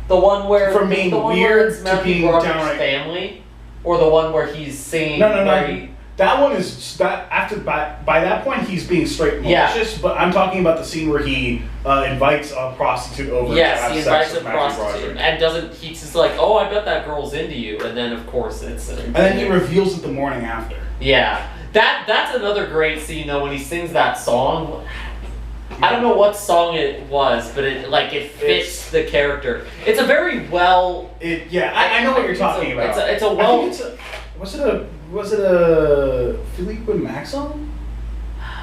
Speaker 2: the one where
Speaker 1: from being weird to being downright
Speaker 2: family, or the one where he's singing.
Speaker 1: No. That one is that after by that point he's being straight malicious. But I'm talking about the scene where he invites a prostitute over.
Speaker 2: Yes, he invites a prostitute and doesn't. He's just like, oh, I bet that girl's into you, and then of course it's.
Speaker 1: And then he reveals it the morning after.
Speaker 2: Yeah. That's another great scene though when he sings that song. I don't know what song it was, but it fits the character. It's a very well.
Speaker 1: I know what you're talking about.
Speaker 2: It's a well.
Speaker 1: Was it a Fleetwood Mac song?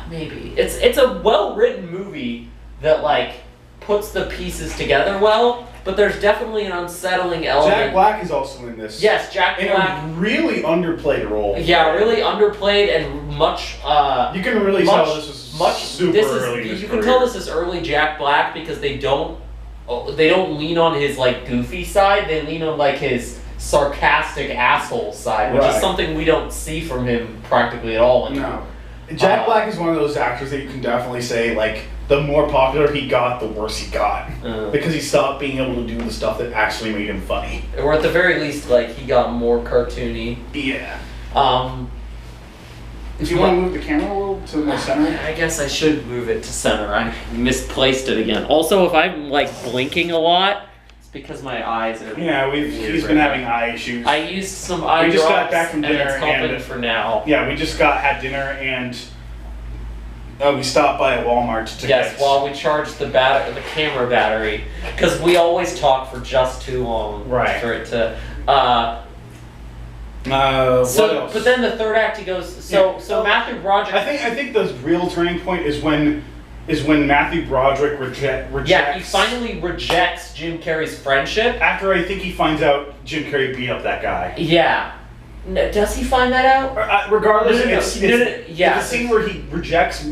Speaker 2: Maybe it's a well written movie that like puts the pieces together well. But there's definitely an unsettling element.
Speaker 1: Jack Black is also in this.
Speaker 2: Yes, Jack Black.
Speaker 1: In a really underplayed role.
Speaker 2: Yeah, really underplayed and much.
Speaker 1: You can really tell this is super early in his
Speaker 2: You
Speaker 1: career.
Speaker 2: can tell this is early Jack Black because they don't lean on his like goofy side. They lean on like his sarcastic asshole side, which is something we don't see from him practically at all anymore.
Speaker 1: No. Jack Black is one of those actors that you can definitely say like. The more popular he got, the worse he got. Because he stopped being able to do the stuff that actually made him funny.
Speaker 2: Or at the very least, like, he got more cartoony.
Speaker 1: Yeah.
Speaker 2: If
Speaker 1: you want to move the camera a little to the center?
Speaker 2: I guess I should move it to center. I misplaced it again. Also, if I'm, like, blinking a lot, it's because my eyes are...
Speaker 1: Yeah, he's been having eye issues.
Speaker 2: I used some eye drops,
Speaker 1: we just got back from dinner
Speaker 2: and it's helping for now.
Speaker 1: Yeah, we just had dinner and... we stopped by a Walmart to
Speaker 2: get... while we charged the camera battery, because we always talk for just too long for it to...
Speaker 1: what else?
Speaker 2: But then the third act, he goes... So Matthew Broderick...
Speaker 1: I think the real turning point is when Matthew Broderick rejects...
Speaker 2: Yeah, he finally rejects Jim Carrey's friendship.
Speaker 1: After I think he finds out Jim Carrey beat up that guy.
Speaker 2: Yeah. No, does he find that out?
Speaker 1: Regardless,
Speaker 2: No,
Speaker 1: it's
Speaker 2: yeah.
Speaker 1: the scene where he rejects.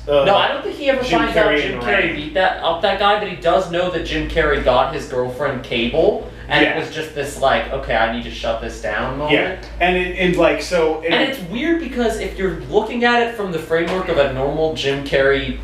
Speaker 2: No, I don't think he ever
Speaker 1: Jim
Speaker 2: finds out
Speaker 1: Carrey
Speaker 2: Jim
Speaker 1: in the
Speaker 2: Carrey
Speaker 1: rain.
Speaker 2: beat that guy, but he does know that Jim Carrey got his girlfriend Cable, and it was just this like, okay, I need to shut this down moment.
Speaker 1: Yeah, and like so.
Speaker 2: And it's weird because if you're looking at it from the framework of a normal Jim Carrey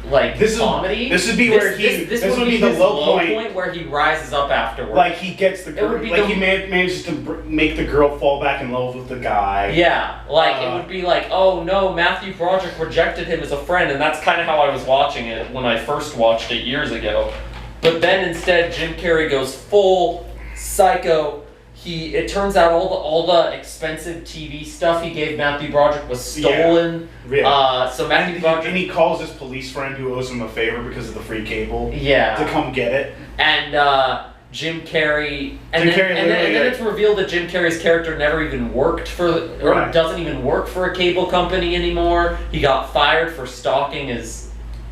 Speaker 2: comedy,
Speaker 1: this would be where this would be the
Speaker 2: his
Speaker 1: low point
Speaker 2: where he rises up afterwards.
Speaker 1: Like he gets the girl, he manages to make the girl fall back in love with the guy.
Speaker 2: Yeah, like it would be like, oh no, Matthew Broderick rejected him as a friend, and that's kind of how I was watching it when I first watched it years ago. But then instead, Jim Carrey goes full psycho. It turns out all the expensive TV stuff he gave Matthew Broderick was stolen.
Speaker 1: Yeah.
Speaker 2: So Matthew Broderick,
Speaker 1: and he calls his police friend who owes him a favor because of the free cable.
Speaker 2: Yeah.
Speaker 1: To come get it.
Speaker 2: And Jim Carrey, and then it's revealed that Jim Carrey's character never even worked or doesn't even work for a cable company anymore. He got fired for stalking his.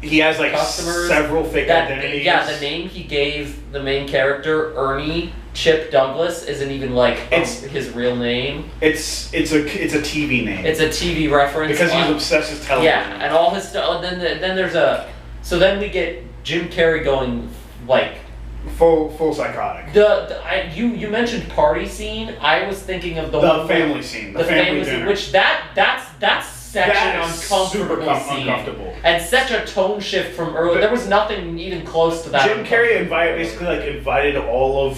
Speaker 1: He has like
Speaker 2: customers.
Speaker 1: Several fake identities.
Speaker 2: Yeah, the name he gave the main character, Ernie Chip Douglas, isn't even like his real name.
Speaker 1: It's a TV name.
Speaker 2: It's a TV reference
Speaker 1: because he's obsessed with television.
Speaker 2: Yeah, and all his stuff. Then there's so then we get Jim Carrey going like
Speaker 1: full psychotic.
Speaker 2: You mentioned party scene. I was thinking of the
Speaker 1: family scene. The family dinner.
Speaker 2: Scene, which that's such an uncomfortable scene. And such a tone shift from earlier. There was nothing even close to that.
Speaker 1: Jim Carrey invited all of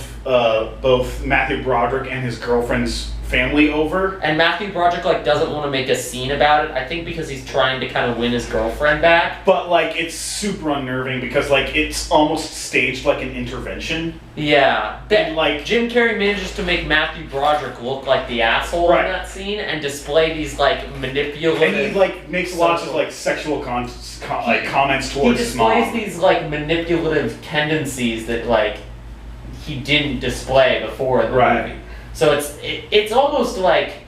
Speaker 1: both Matthew Broderick and his girlfriend's family over.
Speaker 2: And Matthew Broderick doesn't want to make a scene about it. I think because he's trying to kind of win his girlfriend back.
Speaker 1: But it's super unnerving because it's almost staged like an intervention.
Speaker 2: Yeah.
Speaker 1: And
Speaker 2: Jim Carrey manages to make Matthew Broderick look like the asshole in that scene and display these manipulative.
Speaker 1: And he makes lots of sexual comments towards his mom.
Speaker 2: He displays these manipulative tendencies that he didn't display before in the movie. So it's almost like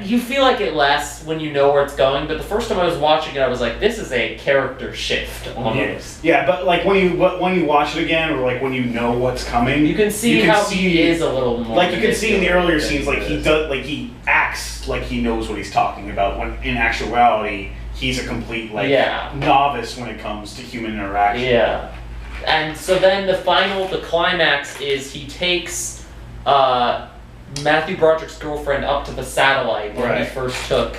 Speaker 2: you feel like it less when you know where it's going, but the first time I was watching it, I was like, this is a character shift almost.
Speaker 1: Yeah, but when you watch it again, or when you know what's coming,
Speaker 2: you can see how he is a little more.
Speaker 1: You can see in the earlier scenes, he acts like he knows what he's talking about, when in actuality he's a complete novice when it comes to human interaction.
Speaker 2: Yeah, and so then the climax is he takes Matthew Broderick's girlfriend up to the satellite when he first took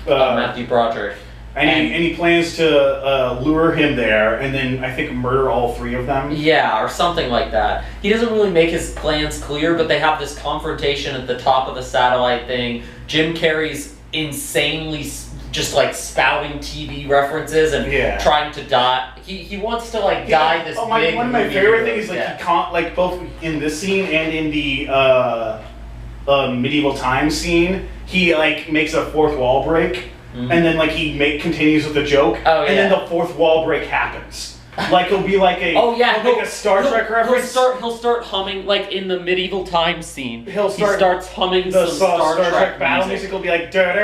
Speaker 2: Matthew Broderick.
Speaker 1: And he plans to lure him there and then I think murder all three of them.
Speaker 2: Yeah, or something like that. He doesn't really make his plans clear, but they have this confrontation at the top of the satellite thing. Jim Carrey's insanely just spouting TV references and trying to die. He wants to guide this big
Speaker 1: one of my favorite things is he can't both in this scene and in the medieval times scene, he makes a fourth wall break and then he continues with the joke and then the fourth wall break happens. It'll be a Star Trek reference.
Speaker 2: He'll start humming in the medieval times scene.
Speaker 1: He
Speaker 2: starts humming
Speaker 1: the
Speaker 2: some Star Trek
Speaker 1: battle music will be and then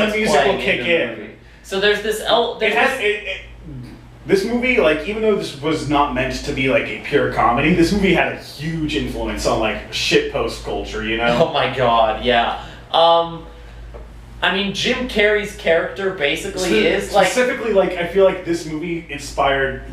Speaker 1: the music will kick in.
Speaker 2: So there's this
Speaker 1: this movie, even though this was not meant to be a pure comedy, this movie had a huge influence on shitpost culture, you know?
Speaker 2: Oh my god, yeah. I mean, Jim Carrey's character basically is
Speaker 1: specifically I feel like this movie inspired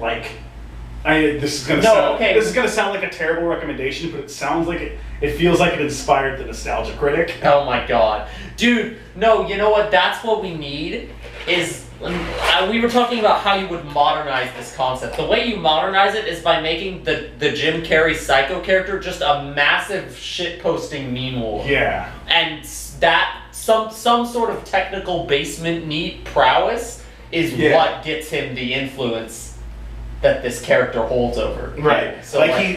Speaker 1: this is gonna sound like a terrible recommendation, but it sounds like it feels like it inspired the Nostalgia Critic.
Speaker 2: Oh my god, dude! No, you know what? That's what we need. We were talking about how you would modernize this concept. The way you modernize it is by making the Jim Carrey psycho character just a massive shitposting meme war.
Speaker 1: Yeah,
Speaker 2: and that some sort of technical basement neat prowess is what gets him the influence that this character holds over.
Speaker 1: Right. So he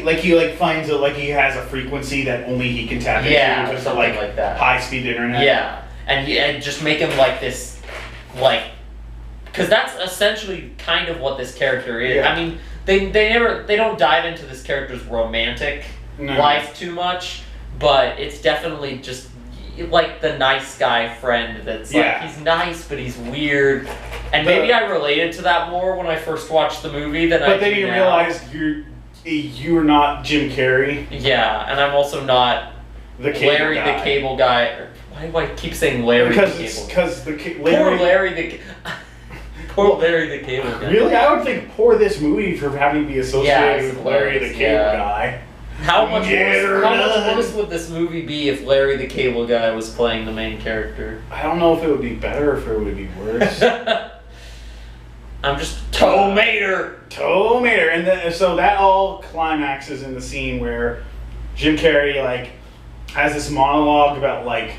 Speaker 1: finds he has a frequency that only he can tap into.
Speaker 2: Yeah, or something like that.
Speaker 1: High speed internet.
Speaker 2: Yeah, and just make him this because that's essentially kind of what this character is.
Speaker 1: Yeah.
Speaker 2: I mean, they don't dive into this character's romantic life too much, but it's definitely just the nice guy friend that's he's nice but he's weird, and maybe I related to that more when I first watched the movie than
Speaker 1: then you realize you're not Jim Carrey,
Speaker 2: Yeah, and I'm also not
Speaker 1: the cable
Speaker 2: Larry
Speaker 1: guy.
Speaker 2: the Cable Guy. Why do I keep saying Larry
Speaker 1: Because
Speaker 2: the
Speaker 1: it's
Speaker 2: Cable Guy?
Speaker 1: because
Speaker 2: Poor Larry the... Poor Larry the Cable Guy.
Speaker 1: Really, I would think poor this movie for having to be associated
Speaker 2: Yeah,
Speaker 1: with Larry the Cable Guy.
Speaker 2: How much
Speaker 1: Yeah.
Speaker 2: worse would this movie be if Larry the Cable Guy was playing the main character?
Speaker 1: I don't know if it would be better or if it would be worse.
Speaker 2: I'm just Tomater.
Speaker 1: Tomater, and so that all climaxes in the scene where Jim Carrey like has this monologue about like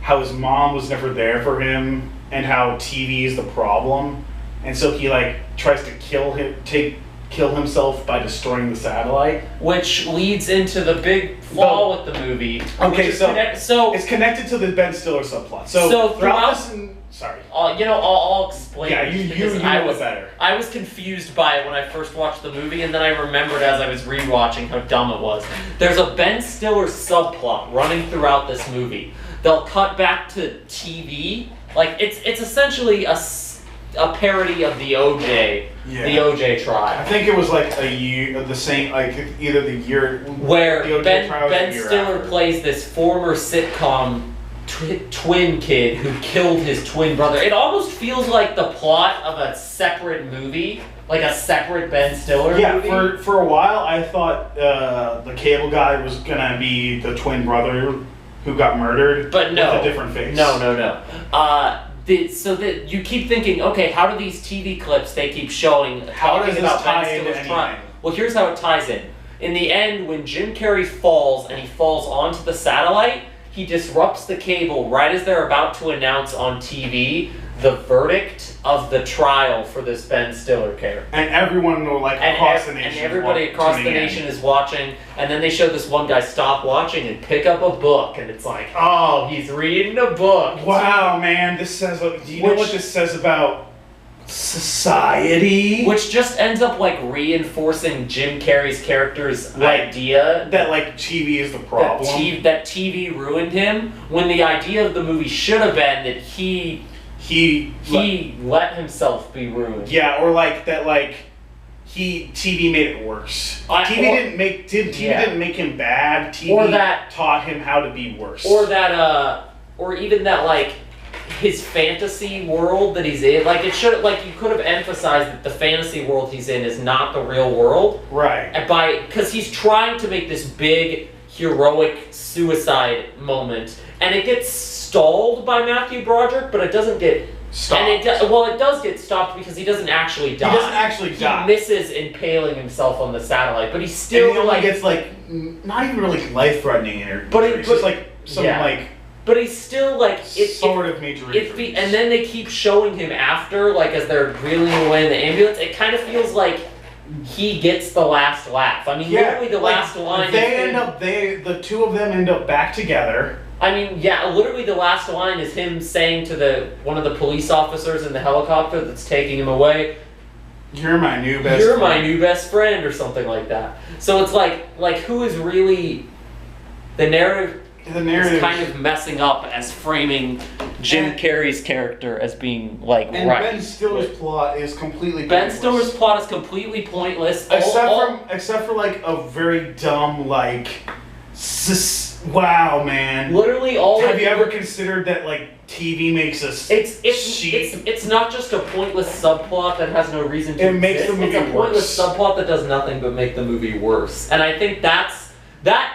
Speaker 1: how his mom was never there for him and how TV is the problem, and so he like tries to kill himself by destroying the satellite,
Speaker 2: Which leads into the big flaw with the movie.
Speaker 1: Okay,
Speaker 2: so
Speaker 1: it's connected to the Ben Stiller subplot. So throughout this, sorry.
Speaker 2: I'll explain.
Speaker 1: Yeah,
Speaker 2: it
Speaker 1: you
Speaker 2: because
Speaker 1: know it better.
Speaker 2: I was confused by it when I first watched the movie, and then I remembered as I was rewatching how dumb it was. There's a Ben Stiller subplot running throughout this movie. They'll cut back to TV, like it's essentially a parody of the OJ trial.
Speaker 1: I think it was like a year, the same, like either the year
Speaker 2: where
Speaker 1: the OJ trial was
Speaker 2: Ben
Speaker 1: the year
Speaker 2: Stiller
Speaker 1: after.
Speaker 2: plays this former sitcom twin kid who killed his twin brother. It almost feels like the plot of a separate movie, like a separate Ben Stiller movie.
Speaker 1: Yeah, for a while I thought the Cable Guy was gonna be the twin brother who got murdered,
Speaker 2: but no,
Speaker 1: with a different face.
Speaker 2: No. So that you keep thinking, okay, how do these TV clips they keep showing
Speaker 1: How
Speaker 2: talking
Speaker 1: does this
Speaker 2: about
Speaker 1: tie
Speaker 2: Ben
Speaker 1: into
Speaker 2: Stiller's trial?
Speaker 1: anything?
Speaker 2: Well, here's how it ties in. In the end, when Jim Carrey falls and he falls onto the satellite, he disrupts the cable right as they're about to announce on TV the verdict of the trial for this Ben Stiller character.
Speaker 1: And everyone will across the nation.
Speaker 2: And everybody across the nation is watching, and then they show this one guy stop watching and pick up a book, and it's like, oh, he's reading a book.
Speaker 1: Wow, man, this says. Do you know what this says about society?
Speaker 2: Which just ends up reinforcing Jim Carrey's character's idea
Speaker 1: that TV is the problem.
Speaker 2: That TV ruined him. When the idea of the movie should have been that he let himself be ruined.
Speaker 1: Yeah, or TV made it worse. TV didn't make him bad. TV taught him how to be worse.
Speaker 2: Or even that his fantasy world that he's in, you could have emphasized that the fantasy world he's in is not the real world.
Speaker 1: Right.
Speaker 2: Because he's trying to make this big heroic suicide moment, and it gets stalled by Matthew Broderick, but it doesn't get stopped. And it does get stopped because he doesn't actually die.
Speaker 1: He doesn't actually die.
Speaker 2: He misses impaling himself on the satellite, but he's still
Speaker 1: and he only gets not even really life-threatening injuries. But he's still
Speaker 2: sort
Speaker 1: of major injuries.
Speaker 2: And then they keep showing him after, as they're reeling away in the ambulance. It kind of feels like he gets the last laugh. I mean, literally the last line.
Speaker 1: The two of them end up back together.
Speaker 2: I mean, yeah, literally the last line is him saying to one of the police officers in the helicopter that's taking him away,
Speaker 1: "You're my new best.
Speaker 2: You're my new best friend," or something like that. So it's like who is really the narrative? The narrative is kind of messing up as framing Jim Carrey's character as being right.
Speaker 1: Ben Stiller's plot is completely pointless.
Speaker 2: Ben Stiller's plot is completely pointless.
Speaker 1: Except for a very dumb wow, man.
Speaker 2: Literally
Speaker 1: Have you ever considered that TV makes us
Speaker 2: it's not just a pointless subplot that has no reason to exist.
Speaker 1: Makes the movie
Speaker 2: It's a pointless subplot that does nothing but make the movie worse. And I think that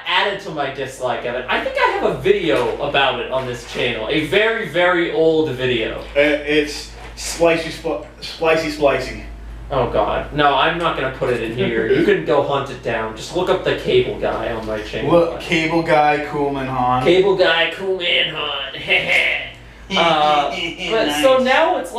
Speaker 2: added to my dislike of it. I think I have a video about it on this channel. A very, very old video.
Speaker 1: It's Splicey.
Speaker 2: Oh god. No, I'm not going to put it in here. You can go hunt it down. Just look up the Cable Guy on my channel.
Speaker 1: Look, Cable Guy, Cool Man Han.
Speaker 2: Cable Guy, Cool Man Han. But
Speaker 1: Nice.
Speaker 2: so now it's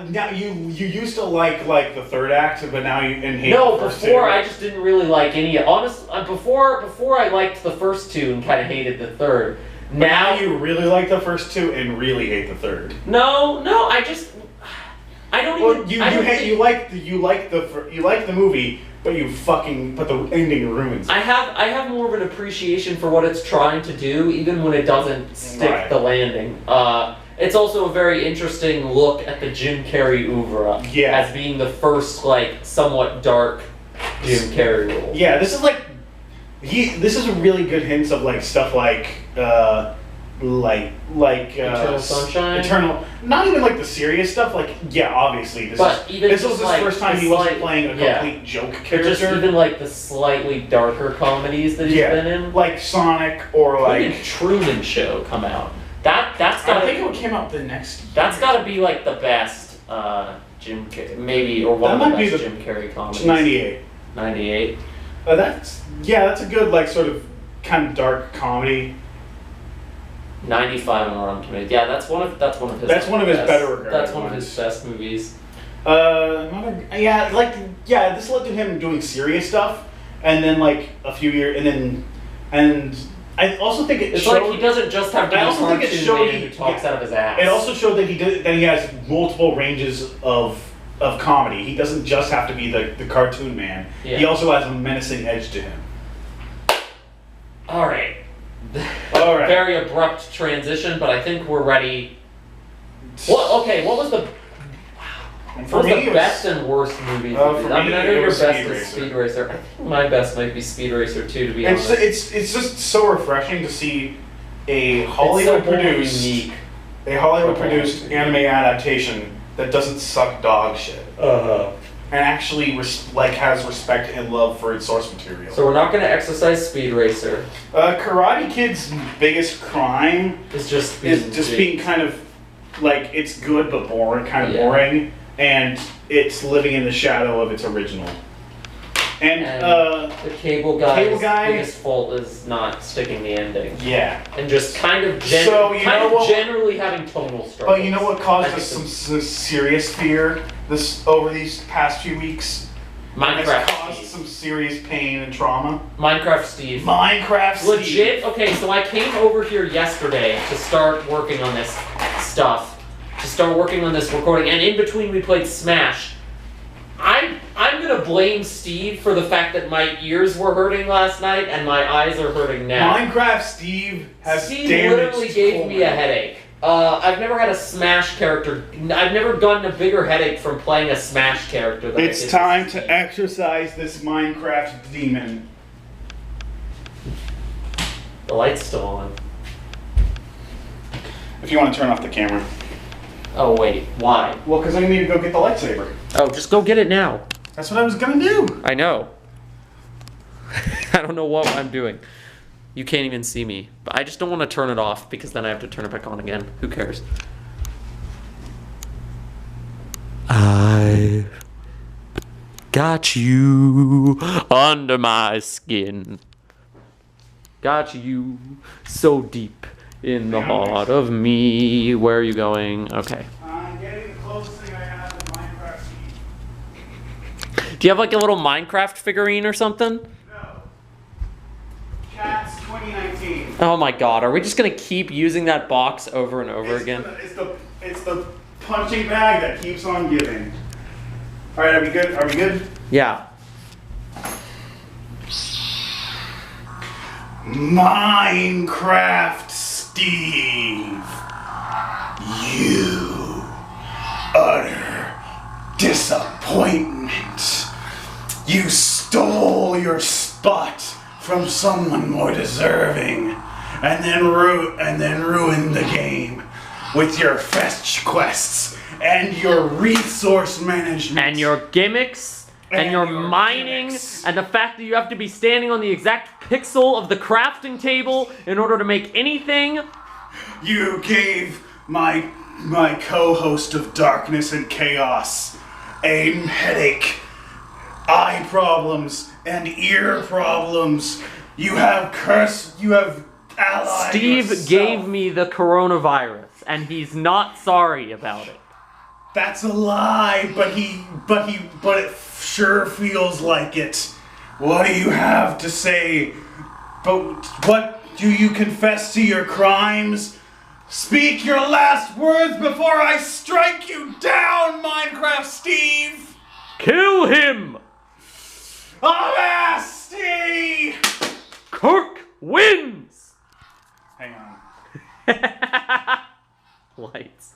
Speaker 1: now you used to like the third act, but now you hate
Speaker 2: No,
Speaker 1: the first
Speaker 2: before
Speaker 1: two.
Speaker 2: I just didn't really like any. Before I liked the first two and kind of hated the third.
Speaker 1: But now you really like the first two and really hate the third.
Speaker 2: No, I don't even.
Speaker 1: You like the movie, but the ending ruins it.
Speaker 2: I have more of an appreciation for what it's trying to do, even when it doesn't stick the landing. It's also a very interesting look at the Jim Carrey oeuvre as being the first somewhat dark Jim Carrey role.
Speaker 1: Yeah, this is like this is a really good hints of like stuff like
Speaker 2: Eternal Sunshine?
Speaker 1: Eternal, not even like the serious stuff. Like, yeah, obviously, this was his first time he wasn't playing a complete joke character.
Speaker 2: But just even like the slightly darker comedies that he's been in,
Speaker 1: like Sonic or like
Speaker 2: Truman Show come out. That's got.
Speaker 1: I think it came out the next year.
Speaker 2: That's got to be like the best Jim Carrey, maybe, or one of the best Jim Carrey comedies.
Speaker 1: 98.
Speaker 2: 98.
Speaker 1: That's a good like sort of kind of dark comedy.
Speaker 2: 95 on Rotten Tomatoes. Yeah, that's one of his.
Speaker 1: That's one of his better regarded.
Speaker 2: That's one of his best movies.
Speaker 1: This led to him doing serious stuff, and then like a few years, and I also think
Speaker 2: it's showed, like he doesn't just have to be a cartoon man who talks out of his ass.
Speaker 1: It also showed that he has multiple ranges of comedy. He doesn't just have to be the cartoon man. Yeah. He also has a menacing edge to him.
Speaker 2: All right. Very abrupt transition, but I think we're ready. What was the best and worst movie? I know your best is Speed Racer. I think my best might be Speed Racer 2, to be honest.
Speaker 1: It's just so refreshing to see a Hollywood produced anime adaptation that doesn't suck dog shit. And actually has respect and love for its source material.
Speaker 2: So we're not going to exercise Speed Racer.
Speaker 1: Karate Kid's biggest crime
Speaker 2: is just
Speaker 1: being kind of like, it's good but boring, boring, and it's living in the shadow of its original. And
Speaker 2: the Cable Guy's biggest fault is not sticking the ending.
Speaker 1: Yeah.
Speaker 2: And just kind of generally having tonal struggles.
Speaker 1: But you know what caused us some serious fear over these past few weeks?
Speaker 2: Minecraft
Speaker 1: caused
Speaker 2: Steve.
Speaker 1: Some serious pain and trauma.
Speaker 2: Steve. Steve.
Speaker 1: Legit?
Speaker 2: Okay, so I came over here yesterday to start working on this stuff. To start working on this recording. And in between we played Smash. I'm gonna blame Steve for the fact that my ears were hurting last night and my eyes are hurting now.
Speaker 1: Minecraft Steve
Speaker 2: literally gave me a headache. I've never had a Smash character. I've never gotten a bigger headache from playing a Smash character than
Speaker 1: it's time to exorcise this Minecraft demon.
Speaker 2: The light's still on.
Speaker 1: If you want to turn off the camera.
Speaker 2: Oh wait, why?
Speaker 1: Well, because I need to go get the lightsaber.
Speaker 2: Oh, just go get it now.
Speaker 1: That's what I was gonna do.
Speaker 2: I know. I don't know what I'm doing. You can't even see me. But I just don't want to turn it off because then I have to turn it back on again. Who cares? I got you under my skin. Got you so deep in the heart of me. Where are you going? Okay.
Speaker 1: I'm getting the closest thing I have to Minecraft Steve.
Speaker 2: Do you have like a little Minecraft figurine or something?
Speaker 1: No. Cats 2019.
Speaker 2: Oh my god, are we just gonna keep using that box over and over again?
Speaker 1: It's the punching bag that keeps on giving. Alright, are we good? Are we good?
Speaker 2: Yeah.
Speaker 1: Minecraft Steve. You utter disappointment. You stole your spot from someone more deserving, and then ruined the game with your fetch quests and your resource management
Speaker 2: and your gimmicks. And your mining, and the fact that you have to be standing on the exact pixel of the crafting table in order to make anything.
Speaker 1: You gave my co-host of Darkness and Chaos a headache, eye problems, and ear problems. You have allied
Speaker 2: Steve
Speaker 1: yourself.
Speaker 2: gave me the coronavirus, and he's not sorry about it.
Speaker 1: That's a lie, but it sure feels like it. What do you have to say? But what do you confess to your crimes? Speak your last words before I strike you down, Minecraft Steve!
Speaker 2: Kill him!
Speaker 1: Avasti!
Speaker 2: Kirk wins!
Speaker 1: Hang on.
Speaker 2: Lights.